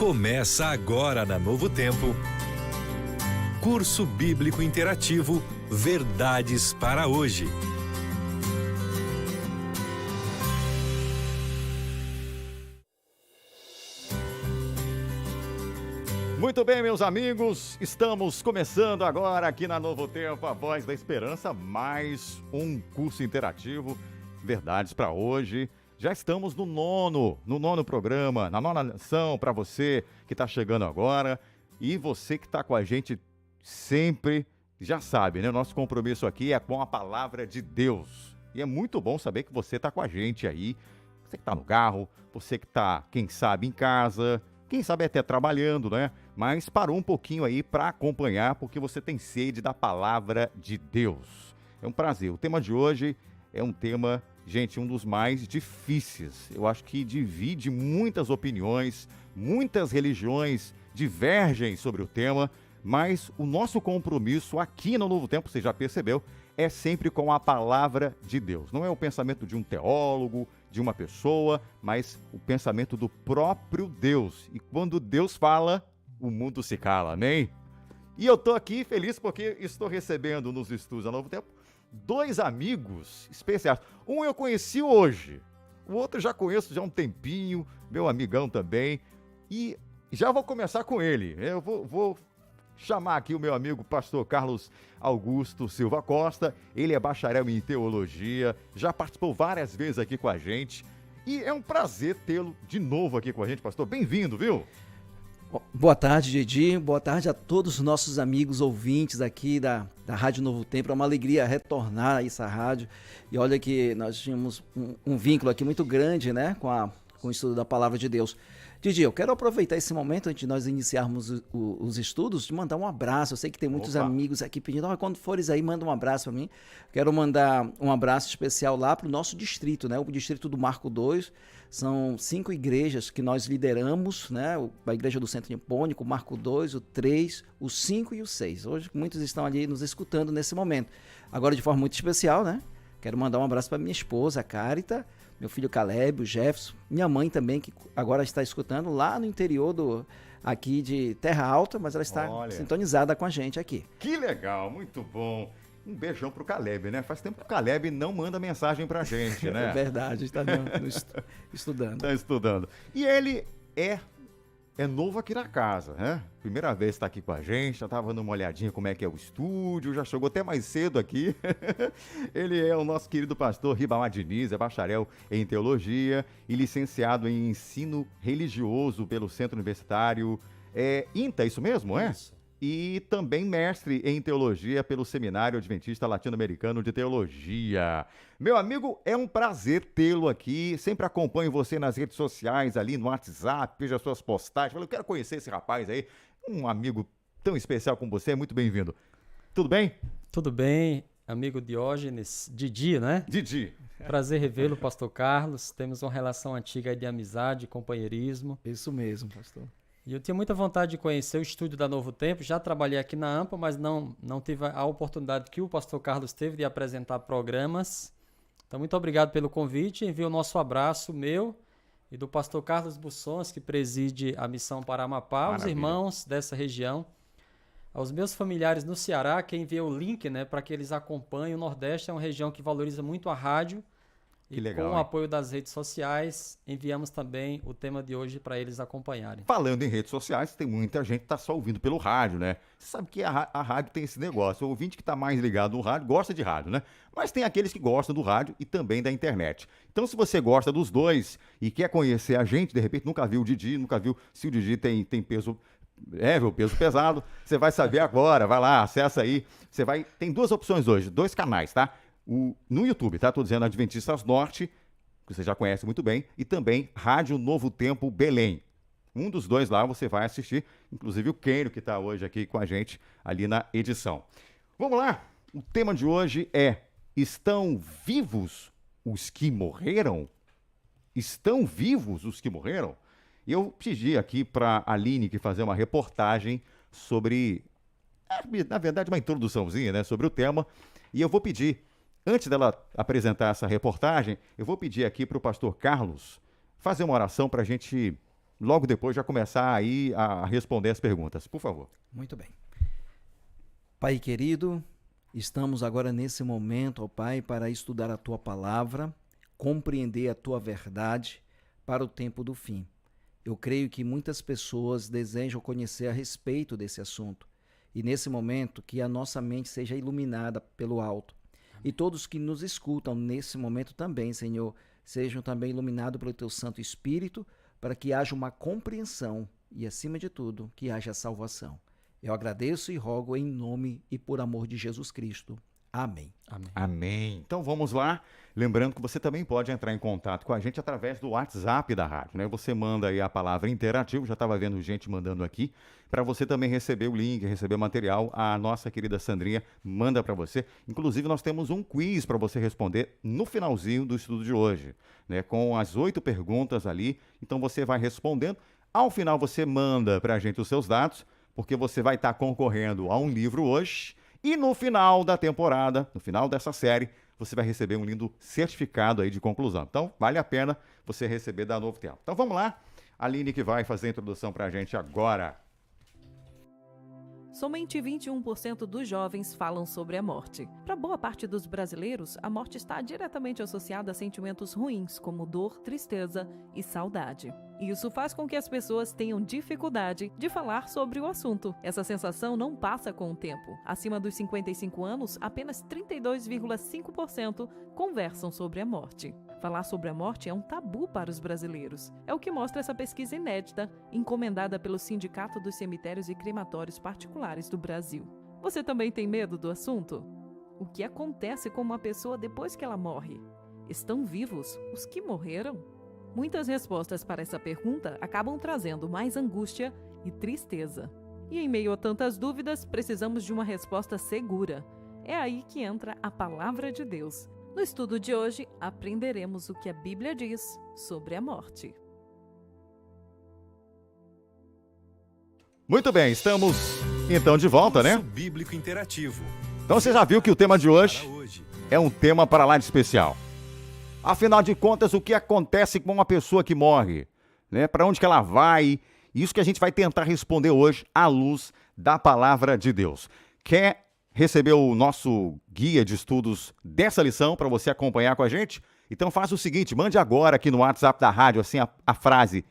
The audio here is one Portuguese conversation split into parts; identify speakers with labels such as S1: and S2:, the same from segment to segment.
S1: Começa agora na Novo Tempo. Curso Bíblico Interativo Verdades para Hoje.
S2: Muito bem, meus amigos, estamos começando agora aqui na Novo Tempo, a Voz da Esperança, mais um curso interativo Verdades para Hoje. Já estamos no nono programa, na nona lição para você que está chegando agora e você que está com a gente sempre, já sabe, né? Nosso compromisso aqui é com a Palavra de Deus. E é muito bom saber que você está com a gente aí, você que está no carro, você que está, quem sabe, em casa, quem sabe até trabalhando, né? Mas parou um pouquinho aí para acompanhar, porque você tem sede da Palavra de Deus. É um prazer. O tema de hoje é um tema, gente, um dos mais difíceis. Eu acho que divide muitas opiniões, muitas religiões divergem sobre o tema, mas o nosso compromisso aqui no Novo Tempo, você já percebeu, é sempre com a Palavra de Deus. Não é o pensamento de um teólogo, de uma pessoa, mas o pensamento do próprio Deus. E quando Deus fala, o mundo se cala, amém? E eu tô aqui feliz porque estou recebendo nos estudos da Novo Tempo dois amigos especiais. Um eu conheci hoje, o outro já conheço já há um tempinho, meu amigão também. E já vou começar com ele. Eu vou chamar aqui o meu amigo pastor Carlos Augusto Silva Costa. Ele é bacharel em teologia, já participou várias vezes aqui com a gente. E é um prazer tê-lo de novo aqui com a gente, pastor. Bem-vindo, viu?
S3: Boa tarde, Didi. Boa tarde a todos os nossos amigos ouvintes aqui da Rádio Novo Tempo. É uma alegria retornar a essa rádio. E olha que nós tínhamos um vínculo aqui muito grande, né, com o estudo da Palavra de Deus. Didi, eu quero aproveitar esse momento antes de nós iniciarmos os estudos, de mandar um abraço. Eu sei que tem muitos amigos aqui pedindo, quando fores aí, manda um abraço para mim. Quero mandar um abraço especial lá para o nosso distrito, né? O distrito do Marco 2. São 5 igrejas que nós lideramos, né? A Igreja do Centro Nipônico, o Marco 2, o 3, o 5 e o 6. Hoje muitos estão ali nos escutando nesse momento. Agora, de forma muito especial, né? Quero mandar um abraço para minha esposa, a Cárita, meu filho Caleb, o Jefferson, minha mãe também, que agora está escutando lá no interior aqui de Terra Alta, mas ela está sintonizada com a gente aqui.
S2: Que legal, muito bom. Um beijão pro Caleb, né? Faz tempo que o Caleb não manda mensagem pra gente, né?
S3: É verdade, está estudando.
S2: Está estudando. E ele é novo aqui na casa, né? Primeira vez que está aqui com a gente, já estava dando uma olhadinha como é que é o estúdio, já chegou até mais cedo aqui. Ele é o nosso querido pastor Ribamar Diniz, é bacharel em teologia e licenciado em ensino religioso pelo Centro Universitário INTA, isso mesmo, é? Isso. E também mestre em teologia pelo Seminário Adventista Latino-Americano de Teologia. Meu amigo, é um prazer tê-lo aqui. Sempre acompanho você nas redes sociais, ali no WhatsApp, vejo as suas postagens. Eu quero conhecer esse rapaz aí, um amigo tão especial como você. Muito bem-vindo. Tudo bem?
S4: Tudo bem, amigo Diógenes. Didi, né?
S2: Didi.
S4: Prazer revê-lo, pastor Carlos. Temos uma relação antiga de amizade, companheirismo.
S3: Isso mesmo, pastor.
S4: E eu tinha muita vontade de conhecer o estúdio da Novo Tempo, já trabalhei aqui na AMPA, mas não tive a oportunidade que o pastor Carlos teve de apresentar programas. Então, muito obrigado pelo convite, envio o nosso abraço meu e do pastor Carlos Bussons, que preside a Missão para Amapá, aos irmãos dessa região, aos meus familiares no Ceará, que enviou o link, né, para que eles acompanhem. O Nordeste é uma região que valoriza muito a rádio.
S2: Que legal,
S4: com o apoio das redes sociais, enviamos também o tema de hoje para eles acompanharem.
S2: Falando em redes sociais, tem muita gente que está só ouvindo pelo rádio, né? Você sabe que a rádio tem esse negócio. O ouvinte que está mais ligado no rádio gosta de rádio, né? Mas tem aqueles que gostam do rádio e também da internet. Então, se você gosta dos dois e quer conhecer a gente, de repente nunca viu o Didi, nunca viu se o Didi tem peso... viu, peso pesado. Você vai saber agora. Vai lá, acessa aí. Tem 2 opções hoje, 2 canais, tá? No YouTube, tá? Tô dizendo Adventistas Norte, que você já conhece muito bem, e também Rádio Novo Tempo Belém. Um dos 2 lá você vai assistir, inclusive o Quênio, que está hoje aqui com a gente ali na edição. Vamos lá? O tema de hoje é: estão vivos os que morreram? Estão vivos os que morreram? E eu pedi aqui para a Aline que fazer uma reportagem sobre, na verdade, uma introduçãozinha, né, sobre o tema, e eu vou pedir, antes dela apresentar essa reportagem, eu vou pedir aqui para o pastor Carlos fazer uma oração para a gente logo depois já começar aí a responder as perguntas. Por favor.
S3: Muito bem. Pai querido, estamos agora nesse momento, ó Pai, para estudar a Tua palavra, compreender a Tua verdade para o tempo do fim. Eu creio que muitas pessoas desejam conhecer a respeito desse assunto. E nesse momento, que a nossa mente seja iluminada pelo alto. E todos que nos escutam nesse momento também, Senhor, sejam também iluminados pelo Teu Santo Espírito, para que haja uma compreensão e, acima de tudo, que haja salvação. Eu agradeço e rogo em nome e por amor de Jesus Cristo. Amém.
S4: Amém.
S2: Amém. Então vamos lá. Lembrando que você também pode entrar em contato com a gente através do WhatsApp da rádio, né? Você manda aí a palavra interativo, já estava vendo gente mandando aqui, para você também receber o link, receber o material. A nossa querida Sandrinha manda para você. Inclusive nós temos um quiz para você responder no finalzinho do estudo de hoje, né? Com as 8 perguntas ali. Então você vai respondendo. Ao final você manda para a gente os seus dados, porque você vai estar concorrendo a um livro hoje. E no final da temporada, no final dessa série, você vai receber um lindo certificado aí de conclusão. Então, vale a pena você receber da Novo Tempo. Então, vamos lá. A Aline que vai fazer a introdução para a gente agora.
S5: Somente 21% dos jovens falam sobre a morte. Para boa parte dos brasileiros, a morte está diretamente associada a sentimentos ruins, como dor, tristeza e saudade. Isso faz com que as pessoas tenham dificuldade de falar sobre o assunto. Essa sensação não passa com o tempo. Acima dos 55 anos, apenas 32,5% conversam sobre a morte. Falar sobre a morte é um tabu para os brasileiros. É o que mostra essa pesquisa inédita, encomendada pelo Sindicato dos Cemitérios e Crematórios Particulares do Brasil. Você também tem medo do assunto? O que acontece com uma pessoa depois que ela morre? Estão vivos os que morreram? Muitas respostas para essa pergunta acabam trazendo mais angústia e tristeza. E em meio a tantas dúvidas, precisamos de uma resposta segura. É aí que entra a Palavra de Deus. No estudo de hoje, aprenderemos o que a Bíblia diz sobre a morte.
S2: Muito bem, estamos então de volta, né?
S1: Curso Bíblico Interativo.
S2: Então você já viu que o tema de hoje é um tema para lá de especial. Afinal de contas, o que acontece com uma pessoa que morre? Né? Para onde que ela vai? Isso que a gente vai tentar responder hoje à luz da Palavra de Deus. Quer receber o nosso guia de estudos dessa lição para você acompanhar com a gente? Então faça o seguinte, mande agora aqui no WhatsApp da rádio assim a frase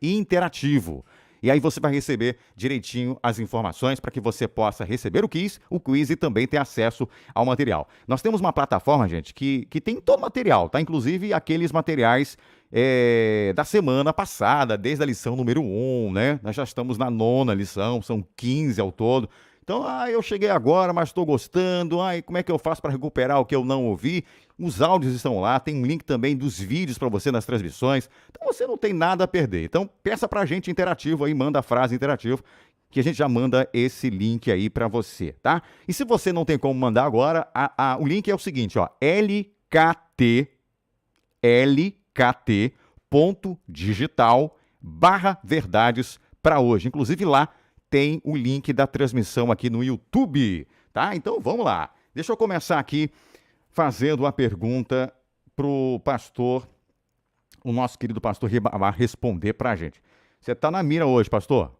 S2: interativo. E aí você vai receber direitinho as informações para que você possa receber o quiz e também ter acesso ao material. Nós temos uma plataforma, gente, que tem todo o material, tá? Inclusive aqueles materiais da semana passada, desde a lição número 1, né? Nós já estamos na 9ª lição, são 15 ao todo. Então, eu cheguei agora, mas estou gostando. Como é que eu faço para recuperar o que eu não ouvi? Os áudios estão lá, tem um link também dos vídeos para você nas transmissões. Então, você não tem nada a perder. Então, peça para a gente interativo aí, manda a frase interativo, que a gente já manda esse link aí para você, tá? E se você não tem como mandar agora, o link é o seguinte, ó, lkt.digital/verdades para hoje. Inclusive lá tem o link da transmissão aqui no YouTube, tá? Então vamos lá. Deixa eu começar aqui fazendo uma pergunta pro pastor, o nosso querido pastor Ribamar responder pra gente. Você tá na mira hoje, pastor?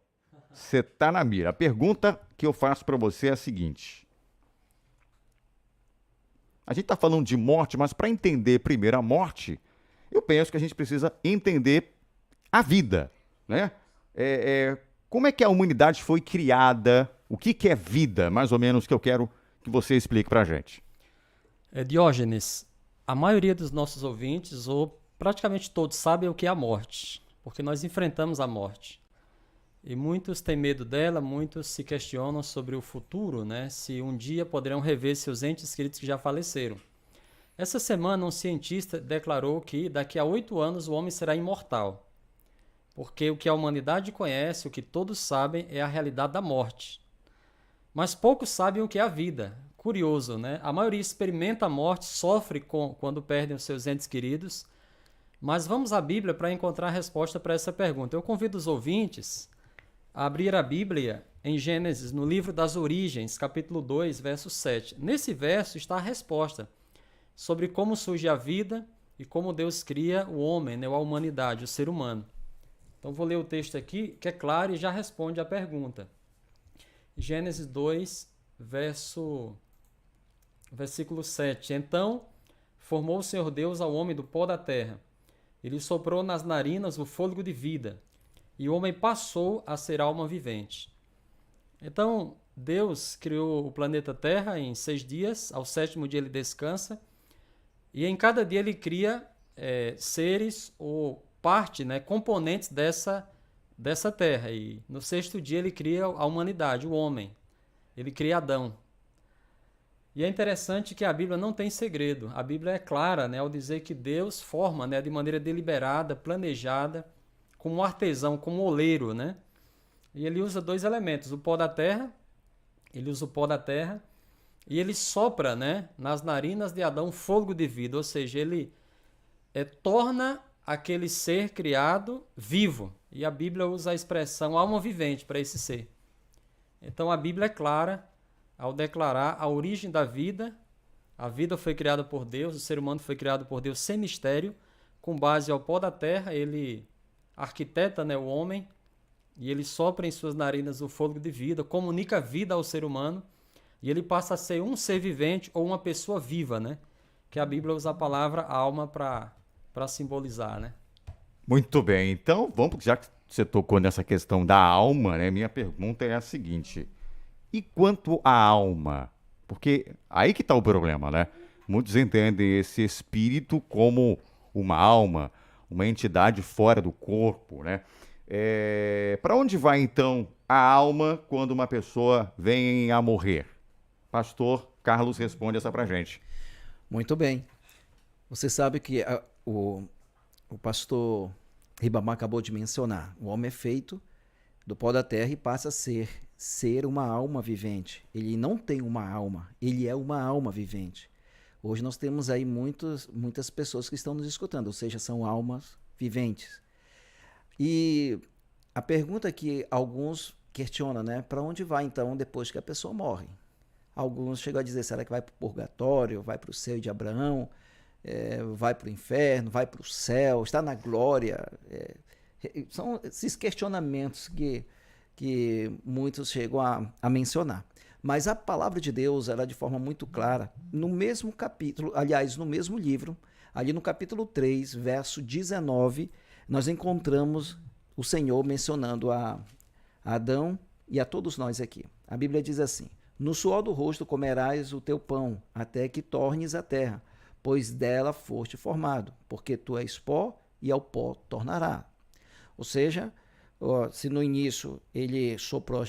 S2: Você tá na mira. A pergunta que eu faço para você é a seguinte. A gente tá falando de morte, mas para entender primeiro a morte, eu penso que a gente precisa entender a vida, né? Como é que a humanidade foi criada? O que é vida? Mais ou menos que eu quero que você explique pra gente.
S4: Diógenes, a maioria dos nossos ouvintes, ou praticamente todos, sabem o que é a morte, porque nós enfrentamos a morte. E muitos têm medo dela, muitos se questionam sobre o futuro, né? Se um dia poderão rever seus entes queridos que já faleceram. Essa semana, um cientista declarou que daqui a 8 anos o homem será imortal. Porque o que a humanidade conhece, o que todos sabem, é a realidade da morte. Mas poucos sabem o que é a vida. Curioso, né? A maioria experimenta a morte, sofre quando perdem os seus entes queridos. Mas vamos à Bíblia para encontrar a resposta para essa pergunta. Eu convido os ouvintes a abrir a Bíblia em Gênesis, no livro das Origens, capítulo 2, verso 7. Nesse verso está a resposta sobre como surge a vida e como Deus cria o homem, né? A humanidade, o ser humano. Então vou ler o texto aqui, que é claro e já responde à pergunta. Gênesis 2, versículo 7. Então formou o Senhor Deus ao homem do pó da terra. Ele soprou nas narinas o fôlego de vida, e o homem passou a ser alma vivente. Então, Deus criou o planeta Terra em 6 dias, ao 7º dia ele descansa, e em cada dia ele cria seres ou parte, né, componentes dessa terra. E no 6º dia ele cria a humanidade, o homem. Ele cria Adão. E é interessante que a Bíblia não tem segredo. A Bíblia é clara, né, ao dizer que Deus forma, né, de maneira deliberada, planejada, como um artesão, como um oleiro, né? E ele usa 2 elementos, o pó da terra, e ele sopra, né, nas narinas de Adão fôlego de vida, ou seja, ele torna aquele ser criado vivo. E a Bíblia usa a expressão alma vivente para esse ser. Então a Bíblia é clara ao declarar a origem da vida. A vida foi criada por Deus, o ser humano foi criado por Deus sem mistério, com base ao pó da terra. Ele arquiteta, né, o homem, e ele sopra em suas narinas o fôlego de vida, comunica vida ao ser humano, e ele passa a ser um ser vivente ou uma pessoa viva, né? Que a Bíblia usa a palavra alma para simbolizar, né?
S2: Muito bem, então vamos, já que você tocou nessa questão da alma, né? Minha pergunta é a seguinte: e quanto à alma? Porque aí que está o problema, né? Muitos entendem esse espírito como uma alma, uma entidade fora do corpo, né? Para onde vai então a alma quando uma pessoa vem a morrer? Pastor Carlos responde essa pra gente.
S3: Muito bem. Você sabe que o pastor Ribamar acabou de mencionar. O homem é feito do pó da terra e passa a ser uma alma vivente. Ele não tem uma alma, ele é uma alma vivente. Hoje nós temos aí muitas pessoas que estão nos escutando, ou seja, são almas viventes. E a pergunta que alguns questionam, né? Para onde vai então depois que a pessoa morre? Alguns chegam a dizer, será que vai para o purgatório, vai para o seio de Abraão, vai para o inferno, vai para o céu, está na glória? São esses questionamentos que muitos chegam a mencionar. Mas a palavra de Deus, ela de forma muito clara, no mesmo capítulo, aliás, no mesmo livro, ali no capítulo 3, verso 19, nós encontramos o Senhor mencionando a Adão e a todos nós aqui. A Bíblia diz assim: no suor do rosto comerás o teu pão, até que tornes a terra, pois dela foste formado, porque tu és pó e ao pó tornará. Ou seja, se no início ele soprou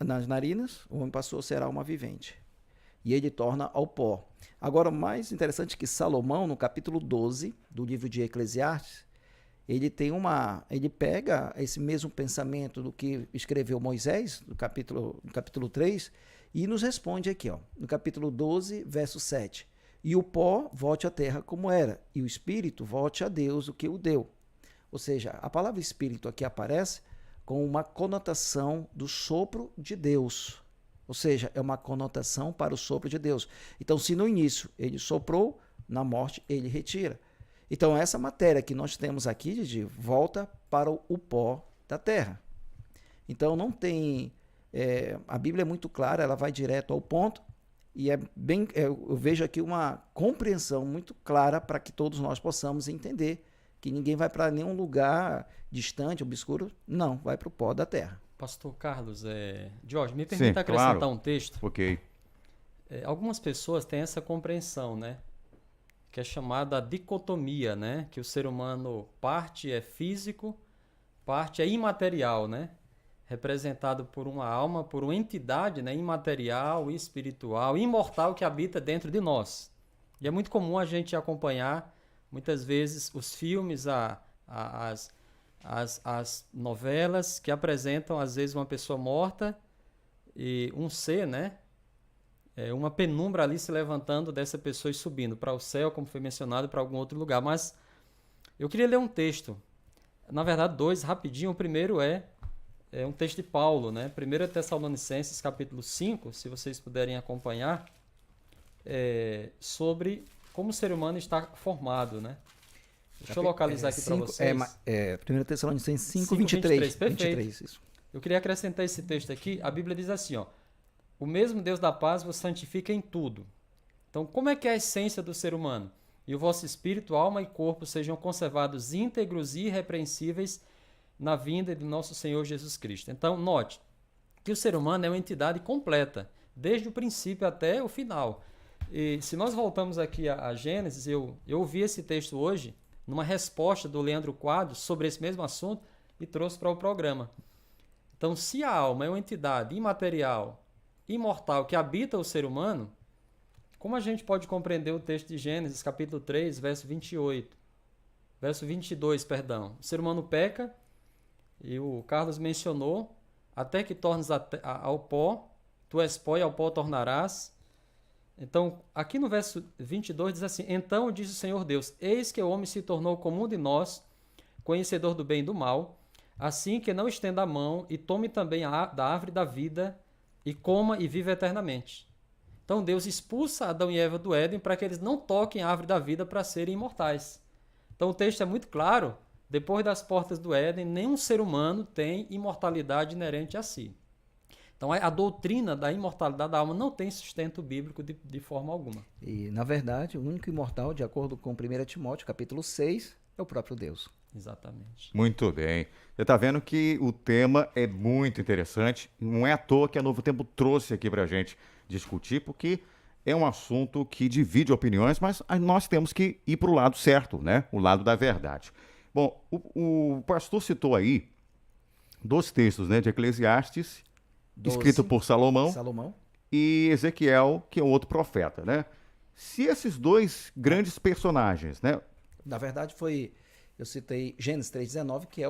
S3: nas narinas, o homem passou a ser alma vivente. E ele torna ao pó. Agora, o mais interessante é que Salomão, no capítulo 12 do livro de Eclesiastes, ele pega esse mesmo pensamento do que escreveu Moisés, no capítulo 3, e nos responde aqui, no capítulo 12, verso 7. E o pó volte à terra como era, e o espírito volte a Deus o que o deu. Ou seja, a palavra espírito aqui aparece com uma conotação do sopro de Deus. Ou seja, é uma conotação para o sopro de Deus. Então, se no início ele soprou, na morte ele retira. Então, essa matéria que nós temos aqui, Didi, volta para o pó da terra. Então, não tem... a Bíblia é muito clara, ela vai direto ao ponto, e eu vejo aqui uma compreensão muito clara para que todos nós possamos entender que ninguém vai para nenhum lugar distante, obscuro, não, vai para o pó da terra.
S4: Pastor Carlos, Jorge, me permita acrescentar um texto.
S2: Ok.
S4: Algumas pessoas têm essa compreensão, né? Que é chamada dicotomia, né? Que o ser humano, parte é físico, parte é imaterial, né? Representado por uma alma, por uma entidade, né? Imaterial, espiritual, imortal que habita dentro de nós. E é muito comum a gente acompanhar, muitas vezes, os filmes, as novelas que apresentam, às vezes, uma pessoa morta e um ser, né? Uma penumbra ali se levantando dessa pessoa e subindo para o céu, como foi mencionado, para algum outro lugar. Mas eu queria ler um texto, na verdade 2, rapidinho. O primeiro é um texto de Paulo, né? 1 Tessalonicenses, capítulo 5, se vocês puderem acompanhar, sobre como o ser humano está formado, né? Deixa eu localizar aqui para vocês.
S3: 1 Tessalonicenses 5,
S4: 23.
S3: 23.
S4: Perfeito.
S3: 23, isso.
S4: Eu queria acrescentar esse texto aqui. A Bíblia diz assim, ó: o mesmo Deus da paz vos santifica em tudo. Então, como é que é a essência do ser humano? E o vosso espírito, alma e corpo sejam conservados íntegros e irrepreensíveis na vinda de nosso Senhor Jesus Cristo. Então, note que o ser humano é uma entidade completa, desde o princípio até o final. E se nós voltamos aqui a Gênesis, eu ouvi esse texto hoje numa resposta do Leandro Quadros sobre esse mesmo assunto e trouxe para o programa. Então, se a alma é uma entidade imaterial, imortal, que habita o ser humano, como a gente pode compreender o texto de Gênesis, capítulo 3, verso 22, perdão. O ser humano peca, e o Carlos mencionou, até que tornes ao pó, tu és pó e ao pó tornarás. Então, aqui no verso 22 diz assim: então diz o Senhor Deus, eis que o homem se tornou como um de nós, conhecedor do bem e do mal, assim que não estenda a mão e tome também da árvore da vida e coma e viva eternamente. Então Deus expulsa Adão e Eva do Éden para que eles não toquem a árvore da vida para serem imortais. Então o texto é muito claro: depois das portas do Éden, nenhum ser humano tem imortalidade inerente a si. Então a doutrina da imortalidade da alma não tem sustento bíblico de forma alguma.
S3: E, na verdade, o único imortal, de acordo com 1 Timóteo, capítulo 6, é o próprio Deus.
S4: Exatamente.
S2: Muito bem. Você está vendo que o tema é muito interessante. Não é à toa que a Novo Tempo trouxe aqui para a gente discutir, porque é um assunto que divide opiniões, mas nós temos que ir para o lado certo, né? O lado da verdade. Bom, o pastor citou aí 2 textos, né, de Eclesiastes,
S3: 12,
S2: escrito por Salomão, e Ezequiel, que é outro profeta, né? Se esses 2 grandes personagens, né?
S3: Na verdade eu citei Gênesis 3,19, que é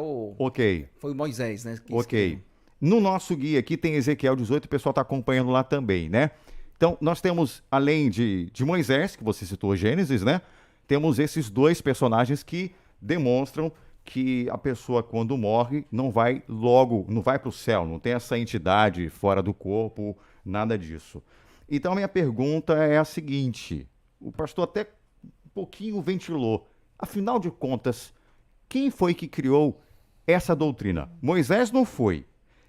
S3: foi o Moisés, né?
S2: Ok. No nosso guia aqui tem Ezequiel 18, o pessoal está acompanhando lá também, né? Então, nós temos, além de Moisés, que você citou, Gênesis, né? Temos esses 2 personagens que demonstram que a pessoa, quando morre, não vai para o céu, não tem essa entidade fora do corpo, nada disso. Então, a minha pergunta é a seguinte: o pastor até um pouquinho ventilou. Afinal de contas, quem foi que criou essa doutrina? Moisés não foi.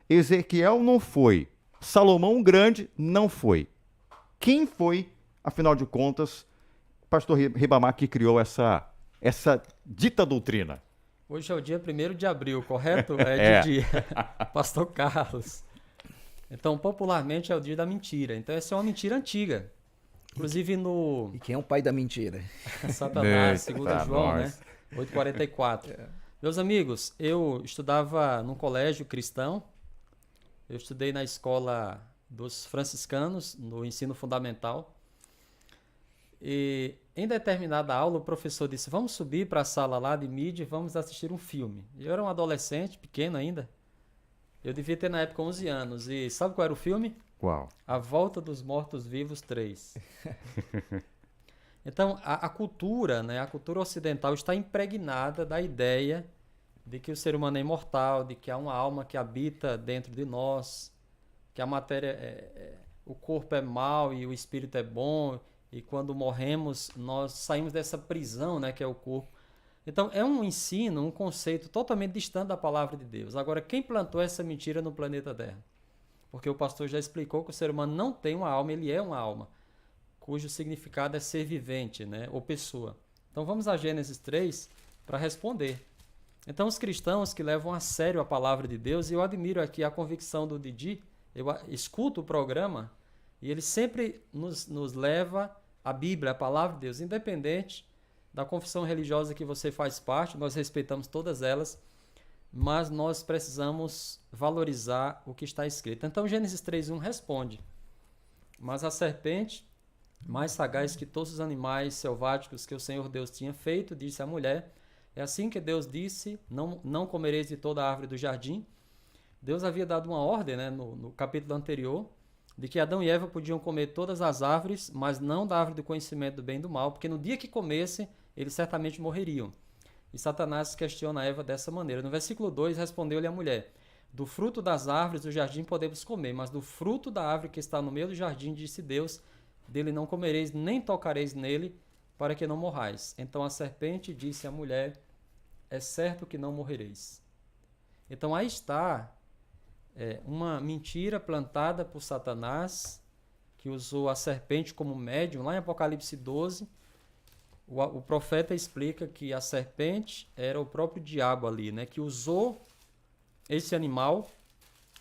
S2: Ezequiel não foi. Salomão Grande não foi. Quem foi, afinal de contas, pastor Ribamar, que criou essa dita doutrina?
S4: Hoje é o dia 1º de abril, correto? Pastor Carlos. Então, popularmente, é o dia da mentira. Então, essa é uma mentira antiga. Inclusive no...
S3: E quem é o pai da mentira?
S4: Satanás, segundo João, né? 8,44. Meus amigos, eu estudava num colégio cristão. Eu estudei na escola dos franciscanos, no ensino fundamental. E em determinada aula, o professor disse: vamos subir para a sala lá de mídia e vamos assistir um filme. Eu era um adolescente, pequeno ainda. Eu devia ter na época 11 anos. E sabe qual era o filme?
S2: Qual?
S4: A Volta dos Mortos-Vivos 3. Então, a cultura, né, a cultura ocidental está impregnada da ideia de que o ser humano é imortal, de que há uma alma que habita dentro de nós, que a matéria, o corpo é mau e o espírito é bom, e quando morremos nós saímos dessa prisão, né, que é o corpo. Então é um ensino, um conceito totalmente distante da palavra de Deus. Agora, quem plantou essa mentira no planeta Terra? Porque o pastor já explicou que o ser humano não tem uma alma, ele é uma alma, cujo significado é ser vivente, né, ou pessoa. Então vamos a Gênesis 3 para responder. Então os cristãos que levam a sério a palavra de Deus, e eu admiro aqui a convicção do Didi, eu escuto o programa e ele sempre nos leva a Bíblia, a palavra de Deus, independente da confissão religiosa que você faz parte, nós respeitamos todas elas, mas nós precisamos valorizar o que está escrito. Então Gênesis 3:1 responde: mas a serpente, mais sagaz que todos os animais selváticos que o Senhor Deus tinha feito, disse à mulher: é assim que Deus disse, não comereis de toda a árvore do jardim. Deus havia dado uma ordem, né, no capítulo anterior, de que Adão e Eva podiam comer todas as árvores, mas não da árvore do conhecimento do bem e do mal, porque no dia que comessem, eles certamente morreriam. E Satanás questiona Eva dessa maneira. No versículo 2, respondeu-lhe a mulher: do fruto das árvores do jardim podemos comer, mas do fruto da árvore que está no meio do jardim, disse Deus, dele não comereis, nem tocareis nele, para que não morrais. Então a serpente disse à mulher, é certo que não morrereis. Então aí está uma mentira plantada por Satanás, que usou a serpente como médium. Lá em Apocalipse 12, o profeta explica que a serpente era o próprio diabo ali, né, que usou esse animal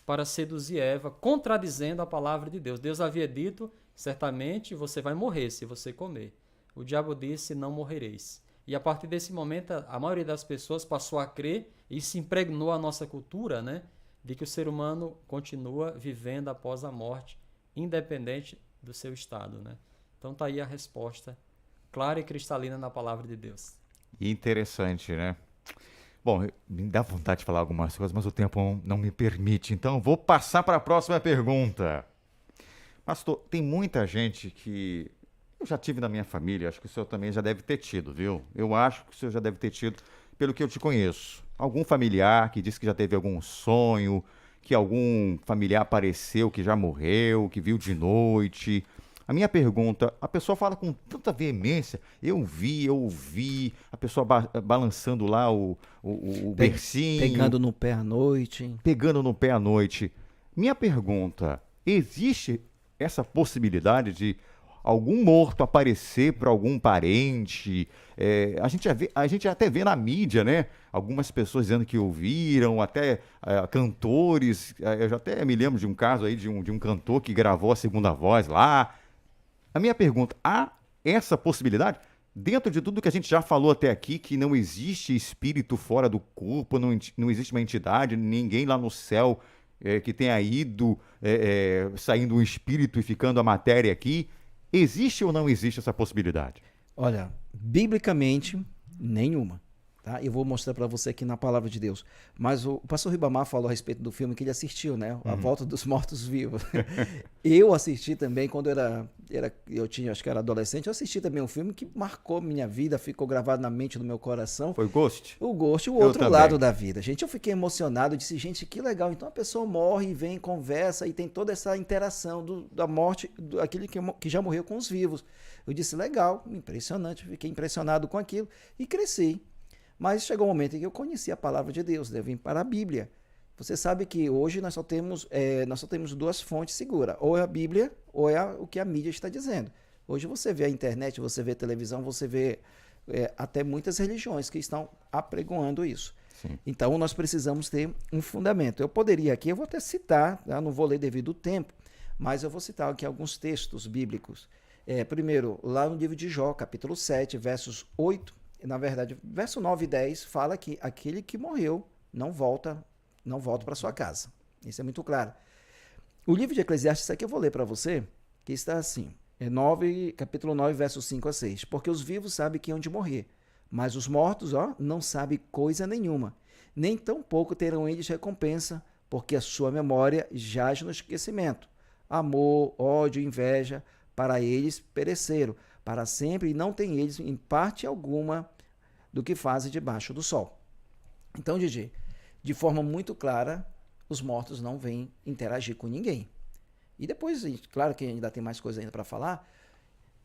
S4: para seduzir Eva, contradizendo a palavra de Deus. Deus havia dito, certamente você vai morrer se você comer. O diabo disse, não morrereis. E a partir desse momento, a maioria das pessoas passou a crer e se impregnou a nossa cultura, né, de que o ser humano continua vivendo após a morte, independente do seu estado, né? Então está aí a resposta clara e cristalina na palavra de Deus.
S2: Interessante, né? Bom, me dá vontade de falar algumas coisas, mas o tempo não me permite. Então, vou passar para a próxima pergunta. Pastor, tem muita gente que eu já tive na minha família, acho que o senhor também já deve ter tido, viu? Eu acho que o senhor já deve ter tido, pelo que eu te conheço. Algum familiar que disse que já teve algum sonho, que algum familiar apareceu, que já morreu, que viu de noite. A minha pergunta, a pessoa fala com tanta veemência, eu ouvi, a pessoa balançando lá o bercinho.
S3: Pegando no pé à noite.
S2: Pegando no pé à noite. Minha pergunta, existe essa possibilidade de algum morto aparecer para algum parente? A gente até vê na mídia, né? Algumas pessoas dizendo que ouviram, até cantores. Eu já até me lembro de um caso aí de um cantor que gravou a segunda voz lá. A minha pergunta, há essa possibilidade? Dentro de tudo que a gente já falou até aqui, que não existe espírito fora do corpo, não existe uma entidade, ninguém lá no céu que tenha ido saindo um espírito e ficando a matéria aqui. Existe ou não existe essa possibilidade?
S3: Olha, biblicamente, nenhuma. Tá? Eu vou mostrar para você aqui na palavra de Deus. Mas o pastor Ribamar falou a respeito do filme que ele assistiu, né? A Volta dos Mortos-Vivos. Eu assisti também quando eu tinha, acho que era adolescente, eu assisti também um filme que marcou minha vida, ficou gravado na mente do meu coração.
S2: Foi Ghost?
S3: O Ghost, o outro lado da vida. Gente, eu fiquei emocionado, eu disse, gente, que legal. Então a pessoa morre, vem, conversa e tem toda essa interação da morte, daquele que já morreu com os vivos. Eu disse, legal, impressionante, fiquei impressionado com aquilo e cresci. Mas chegou um momento em que eu conheci a palavra de Deus, eu vim para a Bíblia. Você sabe que hoje nós só temos duas fontes seguras, ou é a Bíblia, ou é o que a mídia está dizendo. Hoje você vê a internet, você vê a televisão, você vê até muitas religiões que estão apregoando isso.
S2: Sim.
S3: Então nós precisamos ter um fundamento. Eu poderia aqui, eu vou até citar, não vou ler devido ao tempo, mas eu vou citar aqui alguns textos bíblicos. Primeiro, lá no livro de Jó, capítulo 7, versos 8, na verdade, verso 9 e 10 fala que aquele que morreu não volta para sua casa. Isso é muito claro. O livro de Eclesiastes, isso aqui eu vou ler para você, que está assim, capítulo 9, versos 5 a 6. Porque os vivos sabem que hão de morrer, mas os mortos, não sabem coisa nenhuma. Nem tampouco terão eles recompensa, porque a sua memória jaz no esquecimento. Amor, ódio, inveja, para eles pereceram para sempre, e não tem eles em parte alguma do que fazem debaixo do sol. Então, Didi, de forma muito clara, os mortos não vêm interagir com ninguém. E depois, claro que ainda tem mais coisa ainda para falar,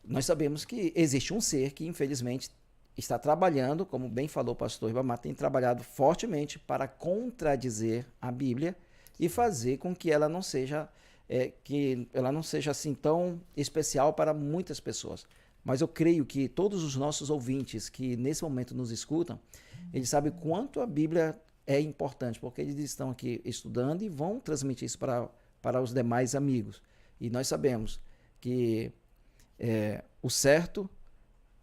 S3: nós sabemos que existe um ser que, infelizmente, está trabalhando, como bem falou o pastor Ribamar, tem trabalhado fortemente para contradizer a Bíblia e fazer com que ela não seja assim tão especial para muitas pessoas. Mas eu creio que todos os nossos ouvintes que nesse momento nos escutam, eles sabem quanto a Bíblia é importante, porque eles estão aqui estudando e vão transmitir isso para os demais amigos. E nós sabemos que o certo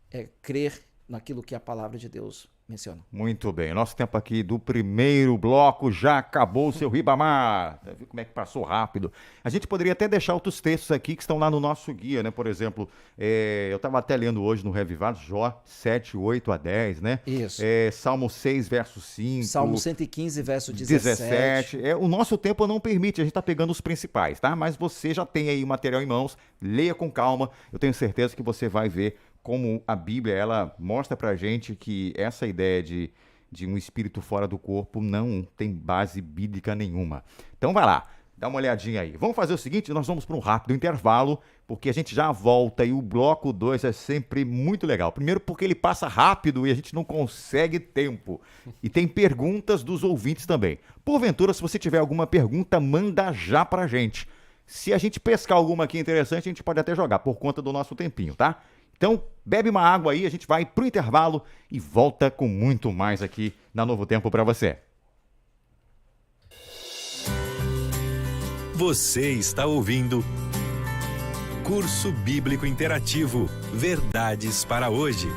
S3: é crer naquilo que a palavra de Deus menciona.
S2: Muito bem, nosso tempo aqui do primeiro bloco já acabou, seu Ribamar. Viu como é que passou rápido? A gente poderia até deixar outros textos aqui que estão lá no nosso guia, né? Por exemplo, eu estava até lendo hoje no Revivados, Jó 7, 8 a 10, né?
S3: Isso.
S2: Salmo 6, verso 5.
S3: Salmo 115, verso 17.
S2: O nosso tempo não permite, a gente está pegando os principais, tá? Mas você já tem aí o material em mãos, leia com calma, eu tenho certeza que você vai ver como a Bíblia, ela mostra pra gente que essa ideia de um espírito fora do corpo não tem base bíblica nenhuma. Então vai lá, Dá uma olhadinha aí. Vamos fazer o seguinte, nós vamos para um rápido intervalo, porque a gente já volta e o bloco 2 é sempre muito legal. Primeiro porque ele passa rápido e a gente não consegue tempo. E tem perguntas dos ouvintes também. Porventura, se você tiver alguma pergunta, manda já pra gente. Se a gente pescar alguma aqui interessante, a gente pode até jogar por conta do nosso tempinho, tá? Então, bebe uma água aí, a gente vai pro intervalo e volta com muito mais aqui na Novo Tempo pra você.
S1: Você está ouvindo Curso Bíblico Interativo, Verdades para hoje.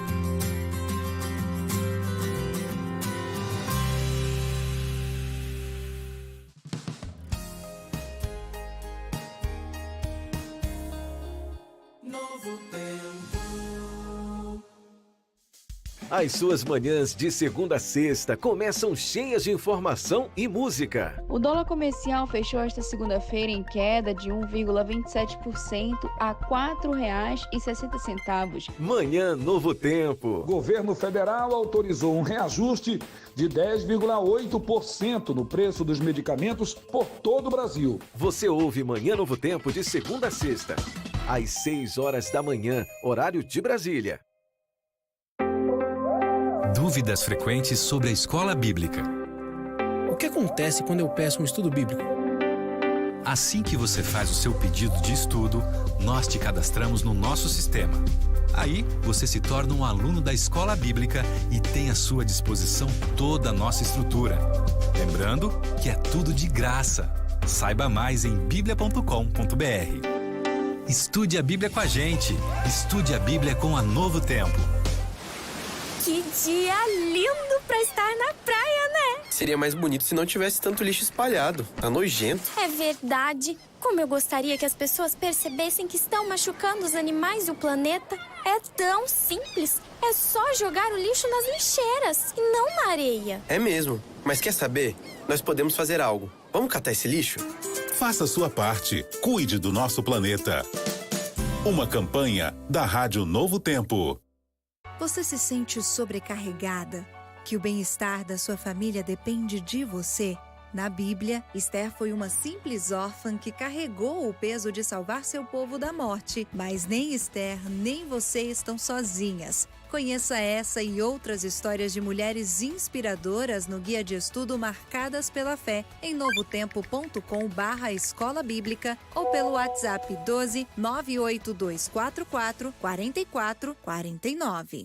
S6: As suas manhãs de segunda a sexta começam cheias de informação e música.
S7: O dólar comercial fechou esta segunda-feira em queda de 1,27% a R$ 4,60.
S6: Manhã Novo Tempo.
S8: O governo federal autorizou um reajuste de 10,8% no preço dos medicamentos por todo o Brasil.
S6: Você ouve Manhã Novo Tempo de segunda a sexta, às 6 horas da manhã, horário de Brasília.
S1: Dúvidas frequentes sobre a escola bíblica.
S9: O que acontece quando eu peço um estudo bíblico?
S1: Assim que você faz o seu pedido de estudo, nós te cadastramos no nosso sistema. Aí, você se torna um aluno da escola bíblica e tem à sua disposição toda a nossa estrutura. Lembrando que é tudo de graça. Saiba mais em biblia.com.br. Estude a Bíblia com a gente. Estude a Bíblia com a Novo Tempo.
S10: Que dia lindo pra estar na praia, né?
S11: Seria mais bonito se não tivesse tanto lixo espalhado. Tá nojento.
S10: É verdade. Como eu gostaria que as pessoas percebessem que estão machucando os animais e o planeta. É tão simples. É só jogar o lixo nas lixeiras e não na areia.
S11: É mesmo. Mas quer saber? Nós podemos fazer algo. Vamos catar esse lixo?
S12: Faça sua parte. Cuide do nosso planeta. Uma campanha da Rádio Novo Tempo.
S13: Você se sente sobrecarregada? Que o bem-estar da sua família depende de você? Na Bíblia, Esther foi uma simples órfã que carregou o peso de salvar seu povo da morte. Mas nem Esther, nem você estão sozinhas. Conheça essa e outras histórias de mulheres inspiradoras no guia de estudo Marcadas pela Fé em novotempo.com/escola bíblica ou pelo WhatsApp 12 98244 4449.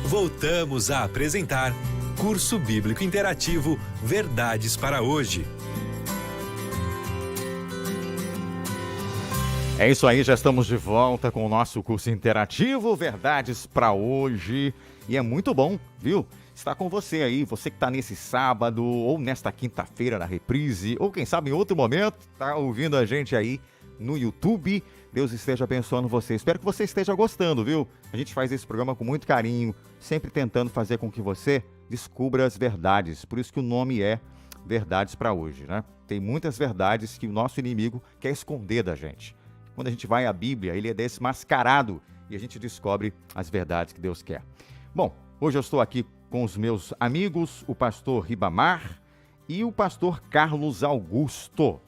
S1: Voltamos a apresentar Curso Bíblico Interativo, Verdades para hoje.
S2: É isso aí, já estamos de volta com o nosso curso interativo, Verdades para hoje. E é muito bom, viu? Estar com você aí, você que está nesse sábado ou nesta quinta-feira na reprise, ou quem sabe em outro momento, tá ouvindo a gente aí no YouTube. Deus esteja abençoando você. Espero que você esteja gostando, viu? A gente faz esse programa com muito carinho, sempre tentando fazer com que você descubra as verdades. Por isso que o nome é Verdades para hoje, né? Tem muitas verdades que o nosso inimigo quer esconder da gente. Quando a gente vai à Bíblia, ele é desmascarado e a gente descobre as verdades que Deus quer. Bom, hoje eu estou aqui com os meus amigos, o pastor Ribamar e o pastor Carlos Augusto.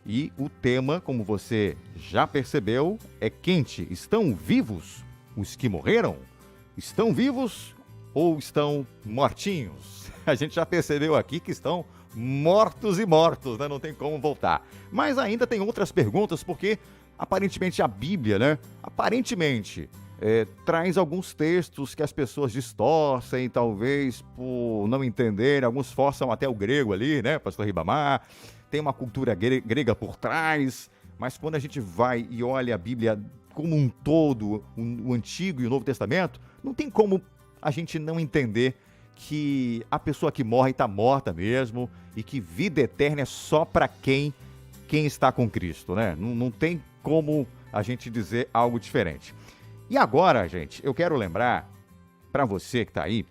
S2: E o tema, como você já percebeu, é quente. Estão vivos os que morreram? Estão vivos ou estão mortinhos? A gente já percebeu aqui que estão mortos e mortos, né? Não tem como voltar. Mas ainda tem outras perguntas, porque aparentemente a Bíblia, né? Traz alguns textos que as pessoas distorcem, talvez por não entenderem. Alguns forçam até o grego ali, né, pastor Ribamar? Tem uma cultura grega por trás, mas quando a gente vai e olha a Bíblia como um todo, o Antigo e o Novo Testamento, não tem como a gente não entender que a pessoa que morre está morta mesmo e que vida eterna é só para quem está com Cristo, né? Não tem como a gente dizer algo diferente. E agora, gente, eu quero lembrar para você que está aí,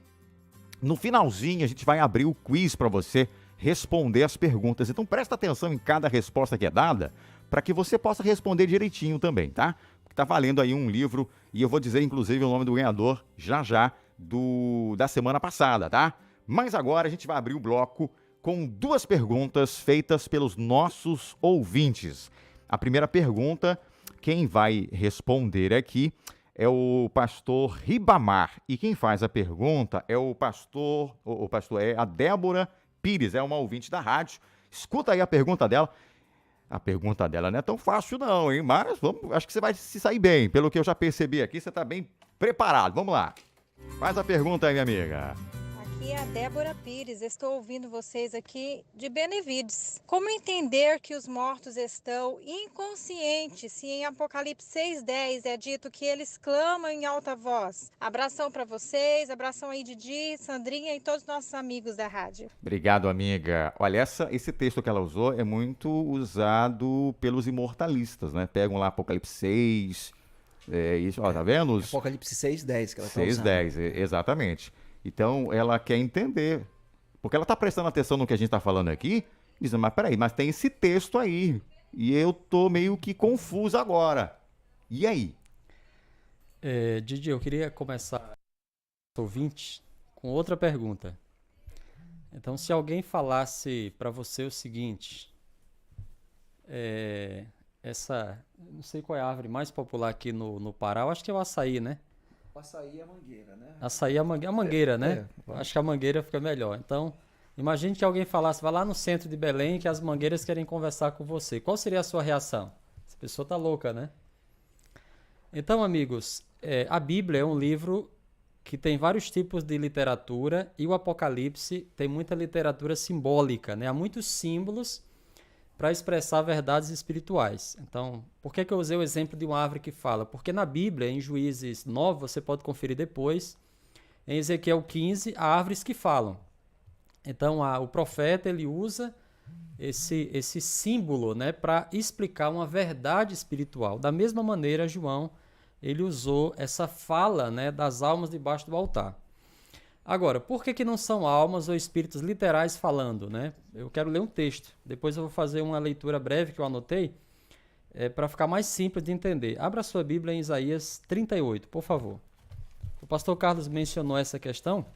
S2: no finalzinho a gente vai abrir o quiz para você responder as perguntas. Então presta atenção em cada resposta que é dada, para que você possa responder direitinho também, tá? Tá valendo aí um livro, e eu vou dizer, inclusive, o nome do ganhador já da semana passada, tá? Mas agora a gente vai abrir o bloco com 2 perguntas feitas pelos nossos ouvintes. A primeira pergunta, quem vai responder aqui é o pastor Ribamar. E quem faz a pergunta é o pastor é a Débora Pires, é uma ouvinte da rádio. Escuta aí a pergunta dela. A pergunta dela não é tão fácil não, hein? Mas acho que você vai se sair bem. Pelo que eu já percebi aqui, você está bem preparado. Vamos lá. Faz a pergunta aí, minha amiga.
S14: Aqui é a Débora Pires, estou ouvindo vocês aqui de Benevides. Como entender que os mortos estão inconscientes se em Apocalipse 6:10 é dito que eles clamam em alta voz? Abração para vocês, abração aí Didi, Sandrinha e todos os nossos amigos da rádio.
S2: Obrigado, amiga. Olha, esse texto que ela usou é muito usado pelos imortalistas, né? Pegam lá Apocalipse 6, isso, ó, tá vendo?
S3: Apocalipse 6:10 que ela está usando.
S2: 6:10, exatamente. Então, ela quer entender, porque ela está prestando atenção no que a gente está falando aqui, dizendo, mas peraí, mas tem esse texto aí, e eu tô meio que confuso agora. E aí?
S4: Didi, eu queria começar, ouvinte, com outra pergunta. Então, se alguém falasse para você o seguinte, não sei qual é a árvore mais popular aqui no Pará, eu acho que é o açaí, né?
S3: O açaí é a mangueira, né?
S4: Açaí é a mangueira, né? Acho que a mangueira fica melhor. Então, imagine que alguém falasse, vai lá no centro de Belém que as mangueiras querem conversar com você. Qual seria a sua reação? Essa pessoa tá louca, né? Então, amigos, a Bíblia é um livro que tem vários tipos de literatura e o Apocalipse tem muita literatura simbólica, né? Há muitos símbolos para expressar verdades espirituais. Então, por que eu usei o exemplo de uma árvore que fala? Porque na Bíblia, em Juízes 9, você pode conferir depois, em Ezequiel 15, há árvores que falam. Então, o profeta ele usa esse símbolo, né, para explicar uma verdade espiritual. Da mesma maneira, João ele usou essa fala, né, das almas debaixo do altar. Agora, por que não são almas ou espíritos literais falando, né? Eu quero ler um texto. Depois eu vou fazer uma leitura breve que eu anotei para ficar mais simples de entender. Abra sua Bíblia em Isaías 38, por favor. O pastor Carlos mencionou essa questão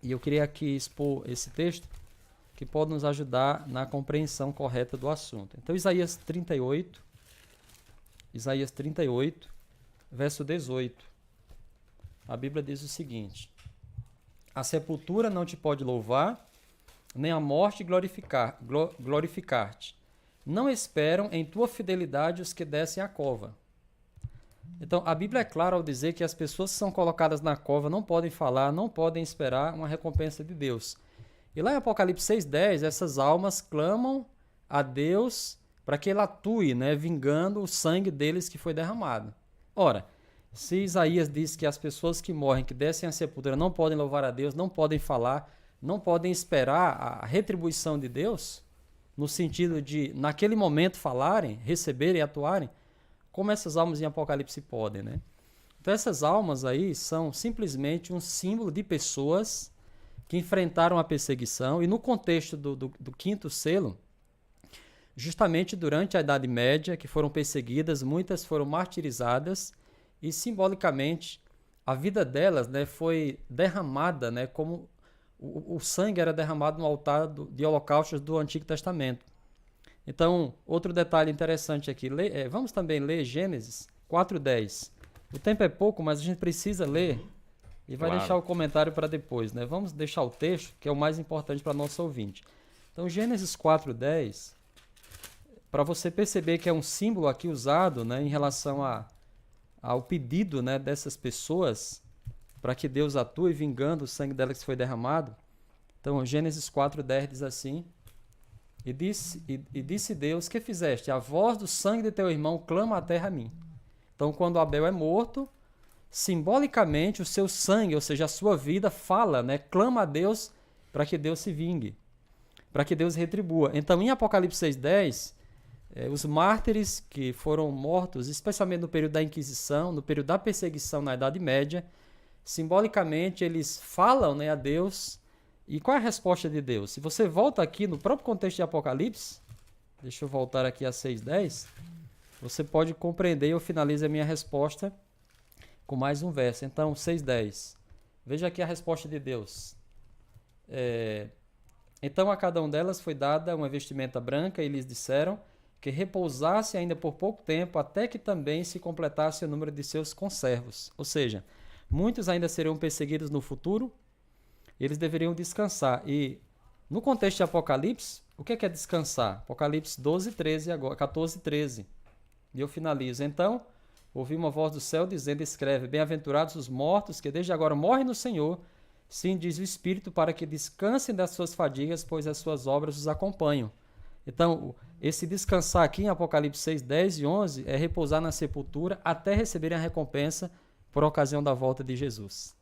S4: e eu queria aqui expor esse texto que pode nos ajudar na compreensão correta do assunto. Então, Isaías 38, verso 18. A Bíblia diz o seguinte: a sepultura não te pode louvar, nem a morte glorificar-te. Não esperam em tua fidelidade os que descem à cova. Então, a Bíblia é clara ao dizer que as pessoas que são colocadas na cova não podem falar, não podem esperar uma recompensa de Deus. E lá em Apocalipse 6:10, essas almas clamam a Deus para que ele atue, né, vingando o sangue deles que foi derramado. Ora, se Isaías diz que as pessoas que morrem, que descem à sepultura, não podem louvar a Deus, não podem falar, não podem esperar a retribuição de Deus, no sentido de, naquele momento, falarem, receberem e atuarem, como essas almas em Apocalipse podem, né? Então, essas almas aí são simplesmente um símbolo de pessoas que enfrentaram a perseguição, e no contexto do quinto selo, justamente durante a Idade Média, que foram perseguidas, muitas foram martirizadas, e simbolicamente a vida delas, né, foi derramada, né, como o sangue era derramado no altar de holocaustos do Antigo Testamento. Então, outro detalhe interessante aqui, vamos também ler Gênesis 4:10. O tempo é pouco, mas a gente precisa ler e vai deixar o comentário para depois, né? Vamos deixar o texto, que é o mais importante para nosso ouvinte. Então, Gênesis 4:10, para você perceber que é um símbolo aqui usado, né, em relação ao pedido, né, dessas pessoas para que Deus atue vingando o sangue delas que foi derramado. Então, Gênesis 4:10 diz assim: E disse Deus, que fizeste? A voz do sangue de teu irmão clama a terra a mim. Então, quando Abel é morto, simbolicamente o seu sangue, ou seja, a sua vida, fala, né, clama a Deus para que Deus se vingue, para que Deus retribua. Então, em Apocalipse 6:10, os mártires que foram mortos, especialmente no período da Inquisição, no período da perseguição na Idade Média, simbolicamente eles falam, né, a Deus. E qual é a resposta de Deus? Se você volta aqui no próprio contexto de Apocalipse, deixa eu voltar aqui a 6:10, você pode compreender, eu finalizo a minha resposta com mais um verso. Então, 6:10. Veja aqui a resposta de Deus. Então a cada um delas foi dada uma vestimenta branca e lhes disseram que repousasse ainda por pouco tempo, até que também se completasse o número de seus conservos. Ou seja, muitos ainda seriam perseguidos no futuro, e eles deveriam descansar. E no contexto de Apocalipse, o que é descansar? Apocalipse 12:13 agora, 14:13. E eu finalizo. Então, ouvi uma voz do céu dizendo, escreve, bem-aventurados os mortos que desde agora morrem no Senhor, sim, diz o Espírito, para que descansem das suas fadigas, pois as suas obras os acompanham. Então, esse descansar aqui em Apocalipse 6:10 e 11 é repousar na sepultura até receberem a recompensa por ocasião da volta de Jesus.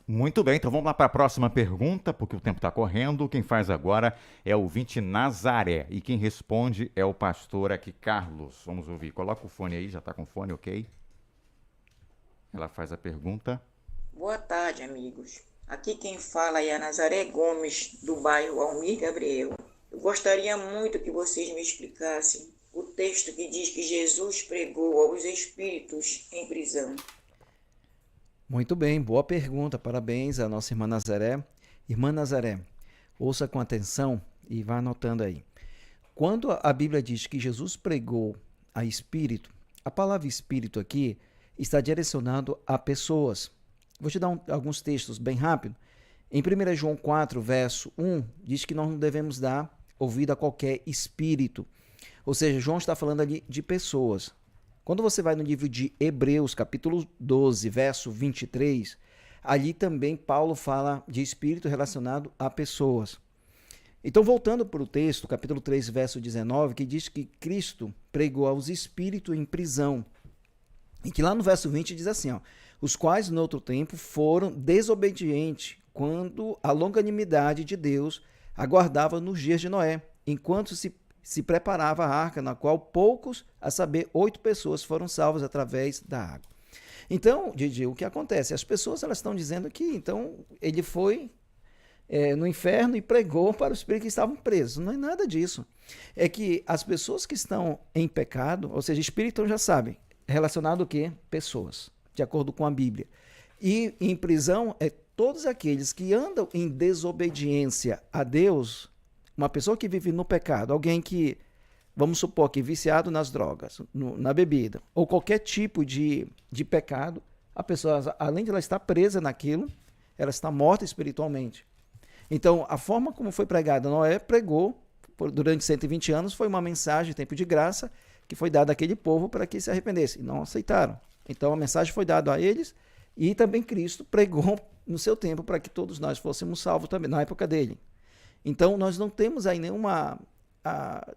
S2: Muito bem, então vamos lá para a próxima pergunta, porque o tempo está correndo. Quem faz agora é o ouvinte Nazaré e quem responde é o pastor aqui, Carlos. Vamos ouvir. Coloca o fone aí, já está com o fone, ok? Ela faz a pergunta.
S15: Boa tarde, amigos. Aqui quem fala é a Nazaré Gomes, do bairro Almir Gabriel. Eu gostaria muito que vocês me explicassem o texto que diz que Jesus pregou aos espíritos em prisão.
S3: Muito bem, boa pergunta. Parabéns à nossa irmã Nazaré. Irmã Nazaré, ouça com atenção e vá anotando aí. Quando a Bíblia diz que Jesus pregou a espírito, a palavra espírito aqui está direcionado a pessoas. Vou te dar alguns textos bem rápido. Em 1 João 4, verso 1, diz que nós não devemos dar ouvido a qualquer espírito. Ou seja, João está falando ali de pessoas. Quando você vai no livro de Hebreus, capítulo 12, verso 23, ali também Paulo fala de espírito relacionado a pessoas. Então, voltando para o texto, capítulo 3, verso 19, que diz que Cristo pregou aos espíritos em prisão. E que lá no verso 20 diz assim, ó, os quais no outro tempo foram desobedientes, quando a longanimidade de Deus aguardava nos dias de Noé, enquanto se preparava a arca, na qual poucos, a saber, 8 pessoas foram salvas através da água. Então, Didi, o que acontece? As pessoas elas estão dizendo que então ele foi no inferno e pregou para os espíritos que estavam presos. Não é nada disso. É que as pessoas que estão em pecado, ou seja, espírito já sabem, relacionado o quê? Pessoas, de acordo com a Bíblia. E em prisão é todos aqueles que andam em desobediência a Deus. Uma pessoa que vive no pecado, alguém que, vamos supor que viciado nas drogas, na bebida, ou qualquer tipo de pecado, a pessoa, além de ela estar presa naquilo, ela está morta espiritualmente. Então, a forma como foi pregada, Noé pregou durante 120 anos, foi uma mensagem, tempo de graça, que foi dada àquele povo para que se arrependesse. E não aceitaram. Então, a mensagem foi dada a eles e também Cristo pregou no seu tempo para que todos nós fôssemos salvos também, na época dele. Então, nós não temos aí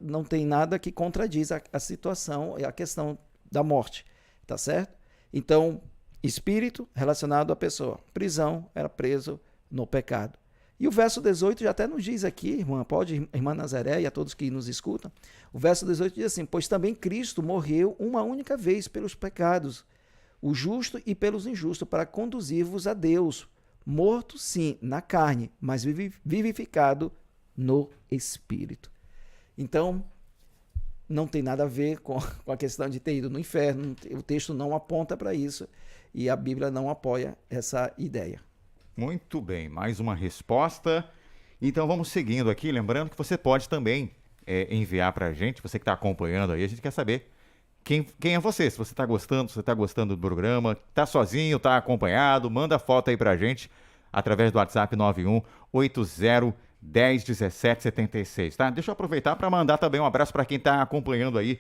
S3: não tem nada que contradiz a situação, a questão da morte, tá certo? Então, espírito relacionado à pessoa. Prisão, era preso no pecado. E o verso 18 já até nos diz aqui, irmã Nazaré e a todos que nos escutam, o verso 18 diz assim, pois também Cristo morreu uma única vez pelos pecados, o justo e pelos injustos, para conduzir-vos a Deus, morto sim na carne, mas vivificado no espírito. Então, não tem nada a ver com a questão de ter ido no inferno, o texto não aponta para isso e a Bíblia não apoia essa ideia.
S2: Muito bem, mais uma resposta. Então vamos seguindo aqui, lembrando que você pode também enviar para a gente, você que está acompanhando aí, a gente quer saber quem é você, se você está gostando do programa, está sozinho, está acompanhado, manda foto aí para a gente através do WhatsApp 9180101776, tá? Deixa eu aproveitar para mandar também um abraço para quem está acompanhando aí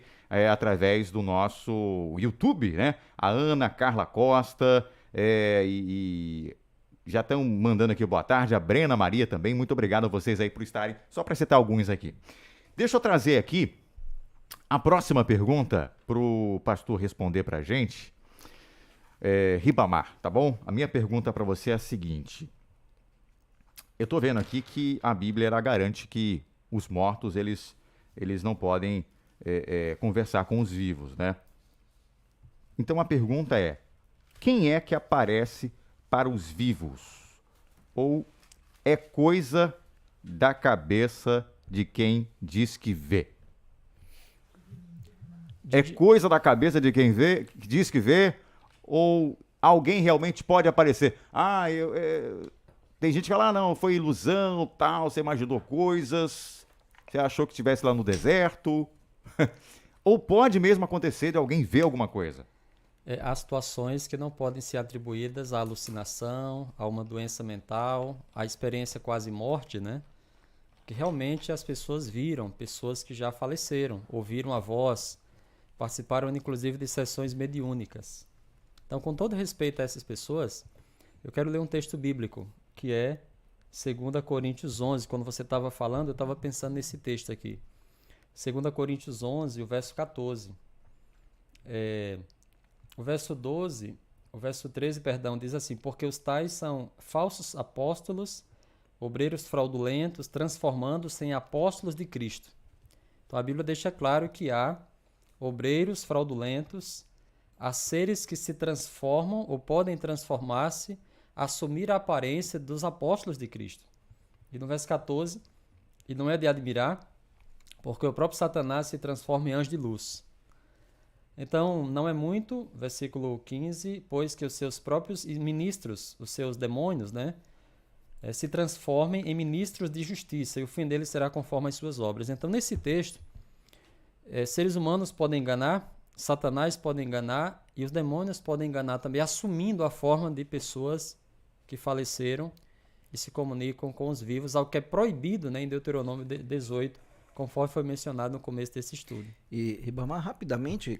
S2: através do nosso YouTube, né? A Ana Carla Costa e já estão mandando aqui boa tarde, a Brena Maria também, muito obrigado a vocês aí por estarem, só para citar alguns aqui. Deixa eu trazer aqui a próxima pergunta para o pastor responder para a gente, Ribamar, tá bom? A minha pergunta para você é a seguinte, eu estou vendo aqui que a Bíblia ela garante que os mortos, eles não podem conversar com os vivos, né? Então a pergunta é, quem é que aparece para os vivos? Ou é coisa da cabeça de quem diz que vê? É coisa da cabeça de quem vê, que diz que vê, ou alguém realmente pode aparecer? Tem gente que fala, não, foi ilusão, tal, você imaginou coisas, você achou que estivesse lá no deserto. Ou pode mesmo acontecer de alguém ver alguma coisa?
S4: Há situações que não podem ser atribuídas à alucinação, a uma doença mental, à experiência quase morte, né? Que realmente as pessoas viram, pessoas que já faleceram, ouviram a voz, participaram inclusive de sessões mediúnicas. Então, com todo respeito a essas pessoas, eu quero ler um texto bíblico, que é 2 Coríntios 11. Quando você estava falando, eu estava pensando nesse texto aqui. 2 Coríntios 11, o verso 14. O verso 13, diz assim: porque os tais são falsos apóstolos, obreiros fraudulentos, transformando-se em apóstolos de Cristo. Então a Bíblia deixa claro que há obreiros fraudulentos, há seres que se transformam ou podem transformar-se, assumir a aparência dos apóstolos de Cristo. E no verso 14, e não é de admirar, porque o próprio Satanás se transforma em anjo de luz. Então, não é muito, versículo 15, pois que os seus próprios ministros, os seus demônios, né, se transformem em ministros de justiça, e o fim deles será conforme as suas obras. Então, nesse texto, seres humanos podem enganar, Satanás pode enganar, e os demônios podem enganar também, assumindo a forma de pessoas que faleceram e se comunicam com os vivos, algo que é proibido, né, em Deuteronômio 18, conforme foi mencionado no começo desse estudo.
S3: E, Ribamar, rapidamente,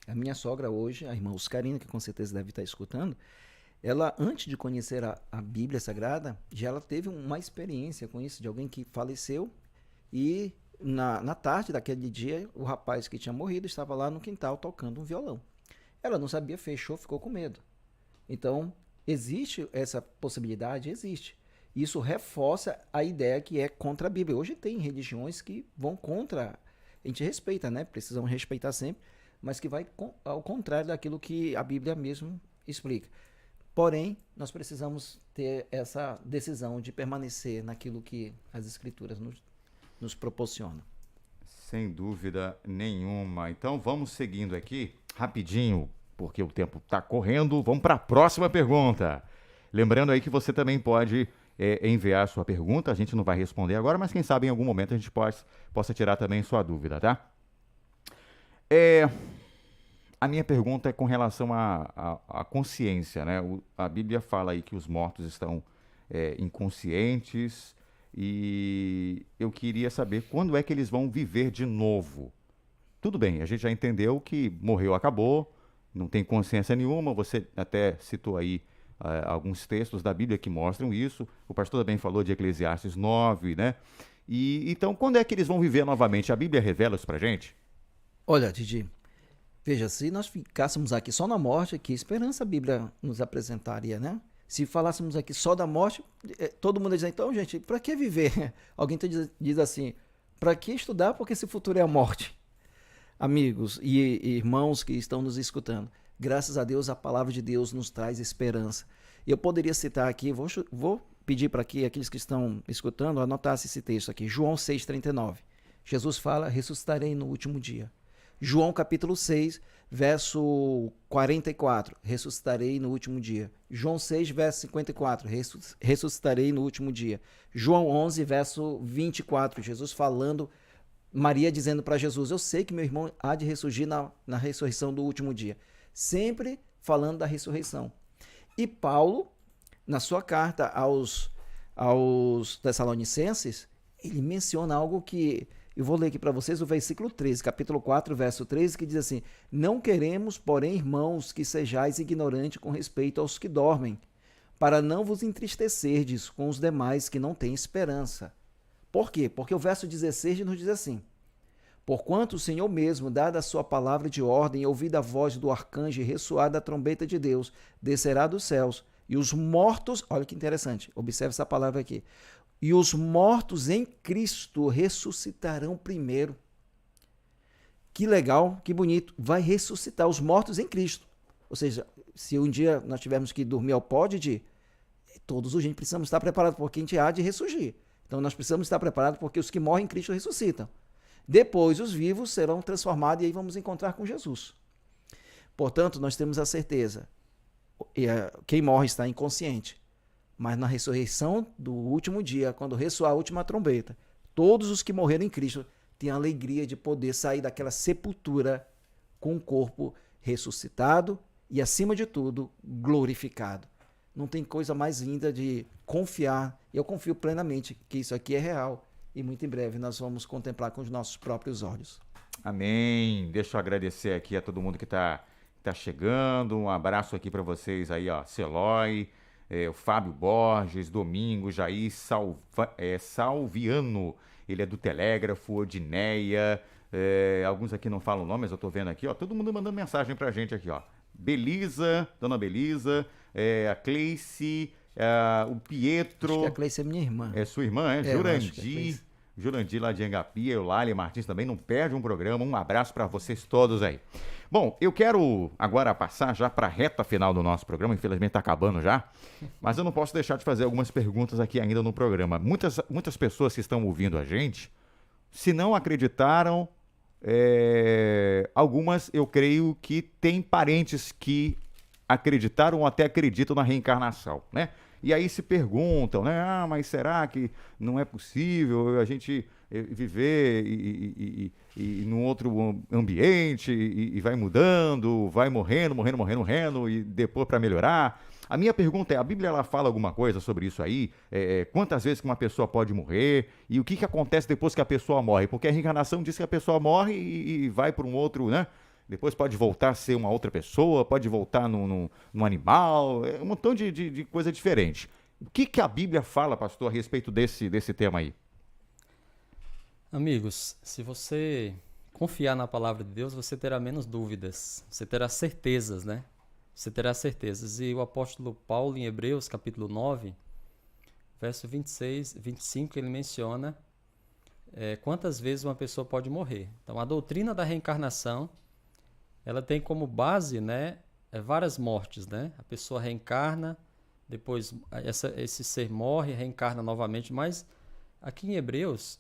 S3: a minha sogra hoje, a irmã Oscarina, que com certeza deve estar escutando, ela, antes de conhecer a Bíblia Sagrada, já ela teve uma experiência com isso, de alguém que faleceu, e na tarde daquele dia, o rapaz que tinha morrido estava lá no quintal tocando um violão. Ela não sabia, fechou, ficou com medo. Então, existe essa possibilidade? Existe. Isso reforça a ideia que é contra a Bíblia. Hoje tem religiões que vão contra, a gente respeita, né? Precisamos respeitar sempre, mas que vai ao contrário daquilo que a Bíblia mesmo explica. Porém, nós precisamos ter essa decisão de permanecer naquilo que as Escrituras nos proporcionam.
S2: Sem dúvida nenhuma. Então vamos seguindo aqui, rapidinho, porque o tempo está correndo. Vamos para a próxima pergunta. Lembrando aí que você também pode enviar a sua pergunta. A gente não vai responder agora, mas quem sabe em algum momento a gente possa tirar também sua dúvida, tá? A minha pergunta é com relação à consciência, né? A Bíblia fala aí que os mortos estão inconscientes, e eu queria saber quando é que eles vão viver de novo. Tudo bem, a gente já entendeu que morreu, acabou, não tem consciência nenhuma. Você até citou aí alguns textos da Bíblia que mostram isso. O pastor também falou de Eclesiastes 9, né? E então, quando é que eles vão viver novamente? A Bíblia revela isso pra gente?
S3: Olha, Didi, veja, se nós ficássemos aqui só na morte, que esperança a Bíblia nos apresentaria, né? Se falássemos aqui só da morte, todo mundo diz, então, gente, para que viver? Alguém diz assim, para que estudar, porque esse futuro é a morte? Amigos e irmãos que estão nos escutando, graças a Deus, a palavra de Deus nos traz esperança. Eu poderia citar aqui, vou pedir para que aqueles que estão escutando anotassem esse texto aqui, João 6,39. Jesus fala, ressuscitarei no último dia. João capítulo 6, verso 44, ressuscitarei no último dia. João 6, verso 54, ressuscitarei no último dia. João 11, verso 24, Jesus falando, Maria dizendo para Jesus, eu sei que meu irmão há de ressurgir na ressurreição do último dia. Sempre falando da ressurreição. E Paulo, na sua carta aos Tessalonicenses, ele menciona algo que eu vou ler aqui para vocês o versículo 13, capítulo 4, verso 13, que diz assim, não queremos, porém, irmãos, que sejais ignorantes com respeito aos que dormem, para não vos entristecerdes com os demais que não têm esperança. Por quê? Porque o verso 16 nos diz assim, porquanto o Senhor mesmo, dada a sua palavra de ordem, ouvida a voz do arcanjo e ressoada a trombeta de Deus, descerá dos céus, e os mortos, olha que interessante, observe essa palavra aqui, e os mortos em Cristo ressuscitarão primeiro. Que legal, que bonito. Vai ressuscitar os mortos em Cristo. Ou seja, se um dia nós tivermos que dormir ao pó de todos os dias precisamos estar preparados porque a gente há de ressurgir. Então nós precisamos estar preparados porque os que morrem em Cristo ressuscitam. Depois os vivos serão transformados e aí vamos encontrar com Jesus. Portanto, nós temos a certeza, quem morre está inconsciente, mas na ressurreição do último dia, quando ressoar a última trombeta, todos os que morreram em Cristo têm a alegria de poder sair daquela sepultura com o corpo ressuscitado e, acima de tudo, glorificado. Não tem coisa mais linda de confiar, e eu confio plenamente que isso aqui é real, e muito em breve nós vamos contemplar com os nossos próprios olhos.
S2: Amém. Deixa eu agradecer aqui a todo mundo que está chegando. Um abraço aqui para vocês aí, ó. Celói, o Fábio Borges, Domingo, Jair Salviano, ele é do Telégrafo, Odineia, alguns aqui não falam o nome, mas eu tô vendo aqui, ó, todo mundo mandando mensagem pra gente aqui, ó. Belisa, Dona Belisa, a Cleice, o Pietro.
S3: Acho que a Cleice é minha irmã.
S2: É sua irmã, é? Jurandir lá de Engapia, Eulália Martins também, não perde um programa, um abraço para vocês todos aí. Bom, eu quero agora passar já para a reta final do nosso programa, infelizmente está acabando já, mas eu não posso deixar de fazer algumas perguntas aqui ainda no programa. Muitas pessoas que estão ouvindo a gente, se não acreditaram, algumas eu creio que têm parentes que acreditaram ou até acreditam na reencarnação, né? E aí se perguntam, né? Ah, mas será que não é possível a gente viver e num outro ambiente e vai mudando, vai morrendo e depois para melhorar? A minha pergunta é, a Bíblia ela fala alguma coisa sobre isso aí? Quantas vezes que uma pessoa pode morrer? E o que acontece depois que a pessoa morre? Porque a reencarnação diz que a pessoa morre e vai para um outro, né? Depois pode voltar a ser uma outra pessoa, pode voltar num animal, um montão de coisa diferente. O que a Bíblia fala, pastor, a respeito desse tema aí?
S4: Amigos, se você confiar na palavra de Deus, você terá menos dúvidas, você terá certezas, né? Você terá certezas. E o apóstolo Paulo, em Hebreus, capítulo 9, verso 26, 25, ele menciona quantas vezes uma pessoa pode morrer. Então, a doutrina da reencarnação, ela tem como base, né, várias mortes, né? A pessoa reencarna, depois esse ser morre, reencarna novamente, mas aqui em Hebreus,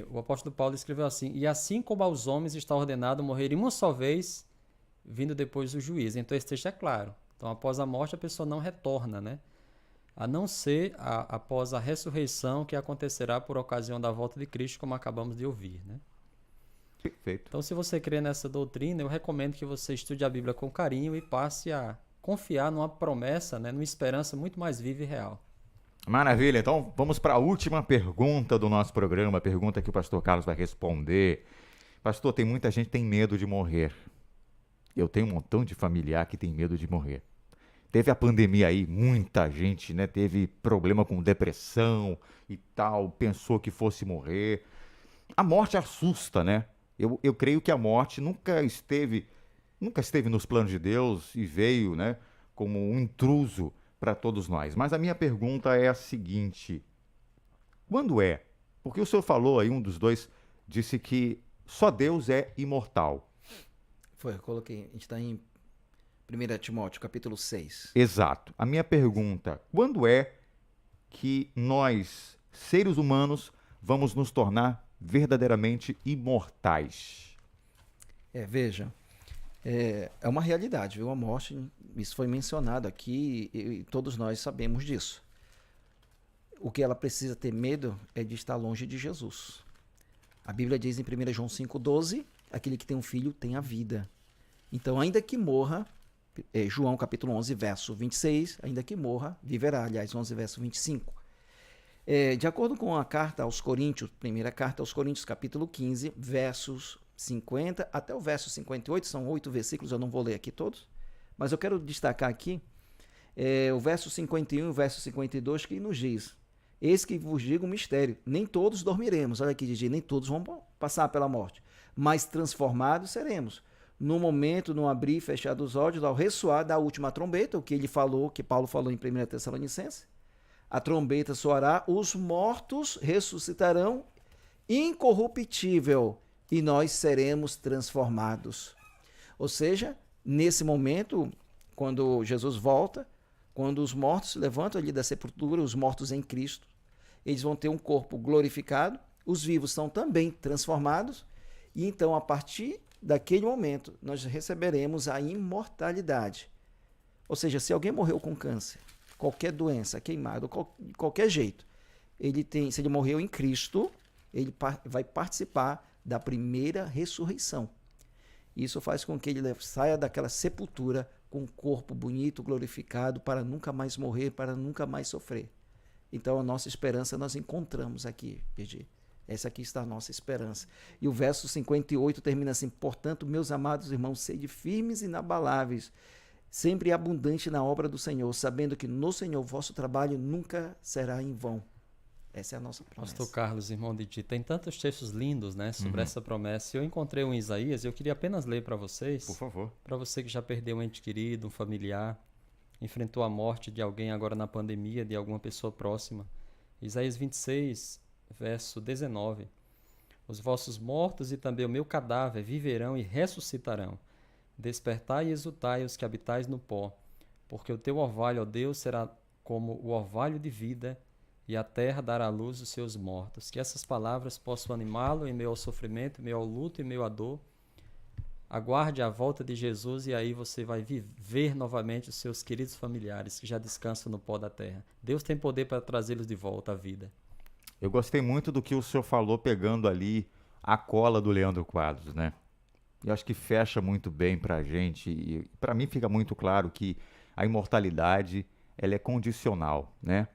S4: o apóstolo Paulo escreveu assim: e assim como aos homens está ordenado morrer uma só vez, vindo depois o juízo. Então esse texto é claro. Então após a morte a pessoa não retorna, né? A não ser após a ressurreição que acontecerá por ocasião da volta de Cristo, como acabamos de ouvir, né?
S2: Perfeito.
S4: Então, se você crê nessa doutrina, eu recomendo que você estude a Bíblia com carinho e passe a confiar numa promessa, né, numa esperança muito mais viva e real.
S2: Maravilha. Então, vamos para a última pergunta do nosso programa, a pergunta que o pastor Carlos vai responder. Pastor, tem muita gente que tem medo de morrer. Eu tenho um montão de familiar que tem medo de morrer. Teve a pandemia aí, muita gente, né, teve problema com depressão e tal, pensou que fosse morrer. A morte assusta, né? Eu creio que a morte nunca esteve nos planos de Deus e veio, né, como um intruso para todos nós. Mas a minha pergunta é a seguinte: quando é? Porque o senhor falou aí, um dos dois disse que só Deus é imortal.
S3: Foi, eu coloquei, a gente está em 1 Timóteo, capítulo 6.
S2: Exato. A minha pergunta: quando é que nós, seres humanos, vamos nos tornar verdadeiramente imortais?
S3: Veja, é uma realidade, viu? A morte, isso foi mencionado aqui e todos nós sabemos disso. O que ela precisa ter medo é de estar longe de Jesus. A Bíblia diz em 1 João 5,12, aquele que tem um filho tem a vida. Então, ainda que morra, João capítulo 11, verso 26, ainda que morra, viverá. Aliás, 11, verso 25. De acordo com a carta aos Coríntios, primeira carta aos Coríntios, capítulo 15, versos 50 até o verso 58, são 8 versículos, eu não vou ler aqui todos, mas eu quero destacar aqui o verso 51 e o verso 52, que nos diz: eis que vos digo um mistério, nem todos dormiremos, olha aqui, Didi, nem todos vão passar pela morte, mas transformados seremos, no momento, no abrir e fechar dos olhos, ao ressoar da última trombeta, o que ele falou, que Paulo falou em 1 Tessalonicenses. A trombeta soará, os mortos ressuscitarão incorruptível e nós seremos transformados. Ou seja, nesse momento, quando Jesus volta, quando os mortos se levantam ali da sepultura, os mortos em Cristo, eles vão ter um corpo glorificado, os vivos são também transformados, e então, a partir daquele momento, nós receberemos a imortalidade. Ou seja, se alguém morreu com câncer, qualquer doença, queimado, de qualquer jeito, se ele morreu em Cristo, ele vai participar da primeira ressurreição. Isso faz com que ele saia daquela sepultura com um corpo bonito, glorificado, para nunca mais morrer, para nunca mais sofrer. Então, a nossa esperança nós encontramos aqui, Gigi. Essa aqui está a nossa esperança. E o verso 58 termina assim: portanto, meus amados irmãos, sede firmes e inabaláveis, sempre abundante na obra do Senhor, sabendo que no Senhor vosso trabalho nunca será em vão. Essa é a nossa promessa.
S4: Pastor Carlos, irmão Didi, tem tantos textos lindos, né, sobre essa promessa. Eu encontrei um em Isaías e eu queria apenas ler para vocês.
S2: Por favor.
S4: Para você que já perdeu um ente querido, um familiar, enfrentou a morte de alguém agora na pandemia, de alguma pessoa próxima. Isaías 26, verso 19. Os vossos mortos e também o meu cadáver viverão e ressuscitarão. Despertai e exultai os que habitais no pó, porque o teu orvalho, ó Deus, será como o orvalho de vida, e a terra dará à luz os seus mortos. Que essas palavras possam animá-lo em meio ao sofrimento, em meio ao luto, em meio à dor. Aguarde a volta de Jesus e aí você vai viver novamente os seus queridos familiares que já descansam no pó da terra. Deus tem poder para trazê-los de volta à vida.
S2: Eu gostei muito do que o senhor falou, pegando ali a cola do Leandro Quadros, né? Eu acho que fecha muito bem para a gente, e para mim fica muito claro que a imortalidade, ela é condicional, né?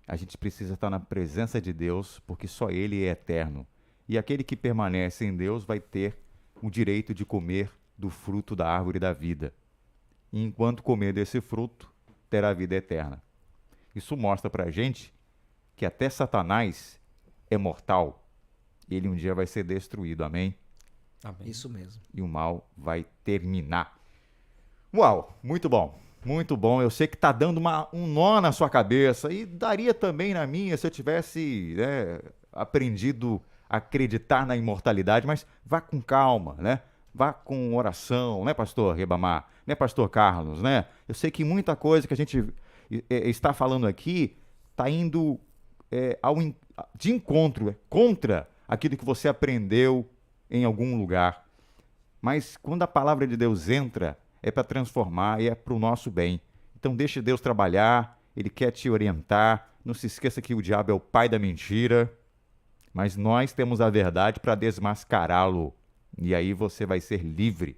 S2: A gente precisa estar na presença de Deus, porque só Ele é eterno. E aquele que permanece em Deus vai ter o direito de comer do fruto da árvore da vida. E enquanto comer desse fruto, terá vida eterna. Isso mostra para a gente que até Satanás é mortal. Ele um dia vai ser destruído, amém?
S3: Amém. Isso mesmo.
S2: E o mal vai terminar. Uau, muito bom. Muito bom, eu sei que está dando um nó na sua cabeça, e daria também na minha se eu tivesse aprendido a acreditar na imortalidade, mas vá com calma, né? Vá com oração, né, pastor Ribamar? Né, pastor Carlos, né? Eu sei que muita coisa que a gente está falando aqui está indo de encontro, contra aquilo que você aprendeu em algum lugar. Mas quando a palavra de Deus entra, é para transformar e é para o nosso bem. Então deixe Deus trabalhar, Ele quer te orientar. Não se esqueça que o diabo é o pai da mentira, mas nós temos a verdade para desmascará-lo. E aí você vai ser livre.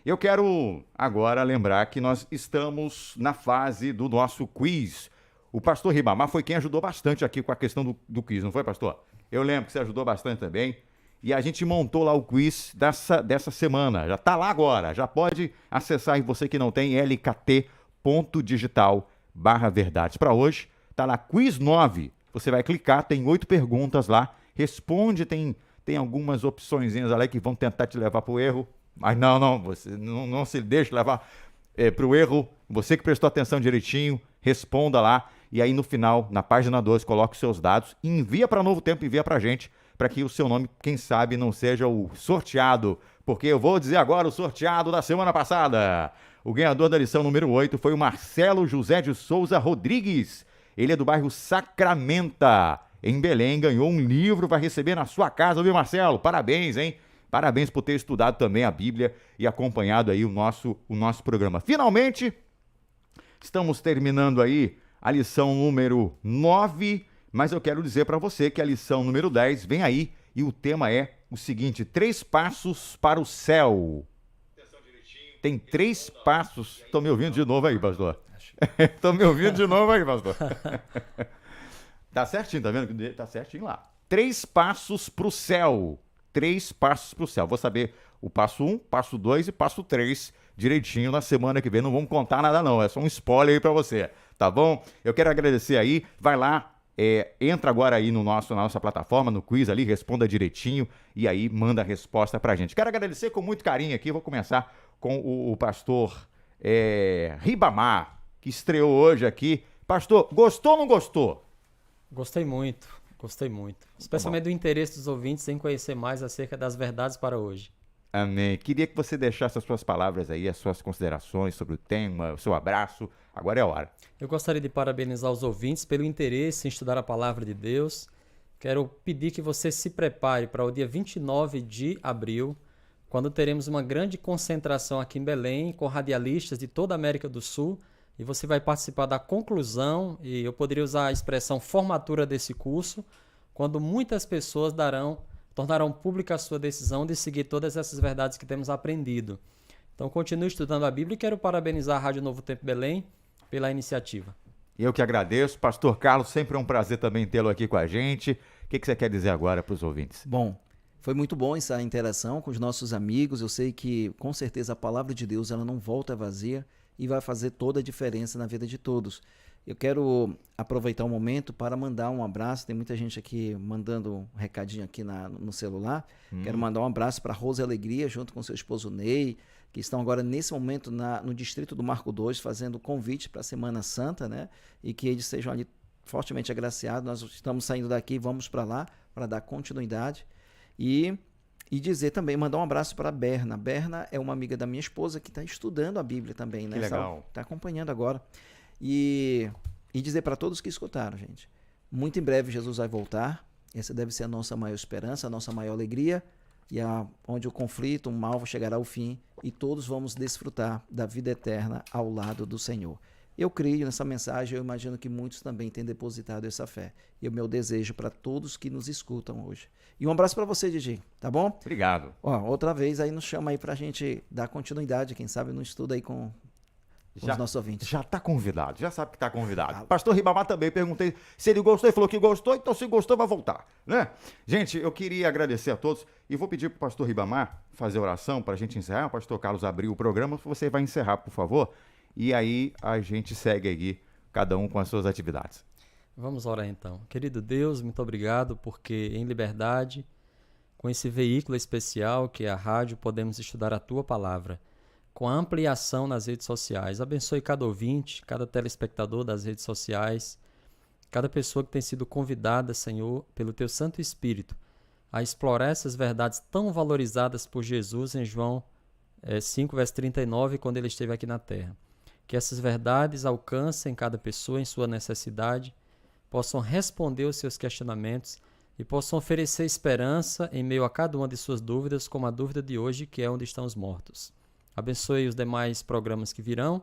S2: Eu quero agora lembrar que nós estamos na fase do nosso quiz. O pastor Ribamar foi quem ajudou bastante aqui com a questão do quiz, não foi, pastor? Eu lembro que você ajudou bastante também. E a gente montou lá o quiz dessa semana. Já está lá agora. Já pode acessar aí, você que não tem, lkt.digital/verdades. Para hoje, está lá, quiz 9. Você vai clicar, tem 8 perguntas lá. Responde, tem algumas opçõezinhas ali que vão tentar te levar para o erro. Mas você não se deixe levar para o erro. Você que prestou atenção direitinho, responda lá. E aí no final, na página 2, coloque os seus dados. E envia para Novo Tempo, envia para a gente, para que o seu nome, quem sabe, não seja o sorteado. Porque eu vou dizer agora o sorteado da semana passada. O ganhador da lição número 8 foi o Marcelo José de Souza Rodrigues. Ele é do bairro Sacramenta, em Belém. Ganhou um livro, vai receber na sua casa, viu, Marcelo? Parabéns, hein? Parabéns por ter estudado também a Bíblia e acompanhado aí o nosso programa. Finalmente, estamos terminando aí a lição número 9, mas eu quero dizer para você que a lição número 10 vem aí e o tema é o seguinte: 3 passos para o céu. Tem 3 passos. Estão me ouvindo de novo aí, pastor? Estão me ouvindo de novo aí, pastor? Tá certinho, tá vendo? Tá certinho lá. 3 passos para o céu. 3 passos para o céu. Vou saber o passo 1, passo 2 e passo 3 direitinho na semana que vem. Não vamos contar nada não, é só um spoiler aí para você, tá bom? Eu quero agradecer aí, vai lá, entra agora aí na nossa plataforma, no quiz ali, responda direitinho e aí manda a resposta pra gente. Quero agradecer com muito carinho aqui, vou começar com o pastor Ribamar, que estreou hoje aqui. Pastor, gostou ou não gostou?
S4: Gostei muito. Especialmente do interesse dos ouvintes em conhecer mais acerca das verdades para hoje.
S2: Amém. Queria que você deixasse as suas palavras aí, as suas considerações sobre o tema, o seu abraço. Agora é a hora.
S4: Eu gostaria de parabenizar os ouvintes pelo interesse em estudar a palavra de Deus. quero pedir que você se prepare para o dia 29 de abril, quando teremos uma grande concentração aqui em Belém, com radialistas de toda a América do Sul, e você vai participar da conclusão, e eu poderia usar a expressão formatura desse curso, quando muitas pessoas tornarão pública a sua decisão de seguir todas essas verdades que temos aprendido. Então, continue estudando a Bíblia e quero parabenizar a Rádio Novo Tempo Belém pela iniciativa.
S2: Eu que agradeço. Pastor Carlos, sempre é um prazer também tê-lo aqui com a gente. O que você quer dizer agora para os ouvintes?
S3: Bom, foi muito bom essa interação com os nossos amigos. Eu sei que, com certeza, a palavra de Deus ela não volta vazia e vai fazer toda a diferença na vida de todos. Eu quero aproveitar o momento para mandar um abraço. Tem muita gente aqui mandando um recadinho aqui no celular. Quero mandar um abraço para Rose Alegria, junto com seu esposo Ney, que estão agora, nesse momento, no distrito do Marco II, fazendo convite para a Semana Santa, né? E que eles sejam ali fortemente agraciados. Nós estamos saindo daqui, vamos para lá, para dar continuidade. E dizer também, mandar um abraço para a Berna. Berna é uma amiga da minha esposa que está estudando a Bíblia também, né?
S2: Que legal.
S3: Está acompanhando agora. E dizer para todos que escutaram, gente, muito em breve Jesus vai voltar. Essa deve ser a nossa maior esperança, a nossa maior alegria, e onde o conflito, o mal chegará ao fim, e todos vamos desfrutar da vida eterna ao lado do Senhor. Eu creio nessa mensagem, eu imagino que muitos também têm depositado essa fé. E o meu desejo para todos que nos escutam hoje. E um abraço para você, Didi, tá bom?
S2: Obrigado.
S3: Outra vez aí nos chama aí pra gente dar continuidade, quem sabe no estudo aí com os nossos ouvintes.
S2: Já está convidado, já sabe que está convidado. Pastor Ribamar também, perguntei se ele gostou, ele falou que gostou, então se gostou vai voltar, né? Gente, eu queria agradecer a todos e vou pedir para o pastor Ribamar fazer oração para a gente encerrar. O pastor Carlos abriu o programa, você vai encerrar, por favor, e aí a gente segue aí, cada um com as suas atividades.
S4: Vamos orar então. Querido Deus, muito obrigado, porque em liberdade, com esse veículo especial que é a rádio, podemos estudar a Tua Palavra, com a ampliação nas redes sociais. Abençoe cada ouvinte, cada telespectador das redes sociais, cada pessoa que tem sido convidada, Senhor, pelo Teu Santo Espírito, a explorar essas verdades tão valorizadas por Jesus em João 5, verso 39, quando Ele esteve aqui na Terra. Que essas verdades alcancem cada pessoa em sua necessidade, possam responder os seus questionamentos e possam oferecer esperança em meio a cada uma de suas dúvidas, como a dúvida de hoje, que é onde estão os mortos. Abençoe os demais programas que virão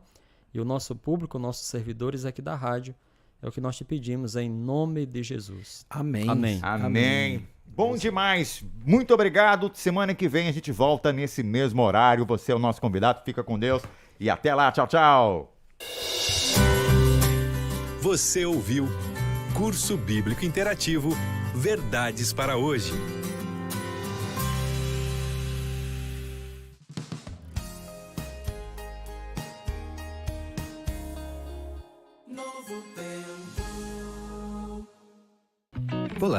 S4: e o nosso público, nossos servidores aqui da rádio. É o que nós te pedimos em nome de Jesus.
S3: Amém.
S4: Amém.
S2: Amém. Bom demais. Muito obrigado. Semana que vem a gente volta nesse mesmo horário. Você é o nosso convidado. Fica com Deus e até lá. Tchau, tchau.
S1: Você ouviu Curso Bíblico Interativo Verdades para Hoje.
S16: Olá,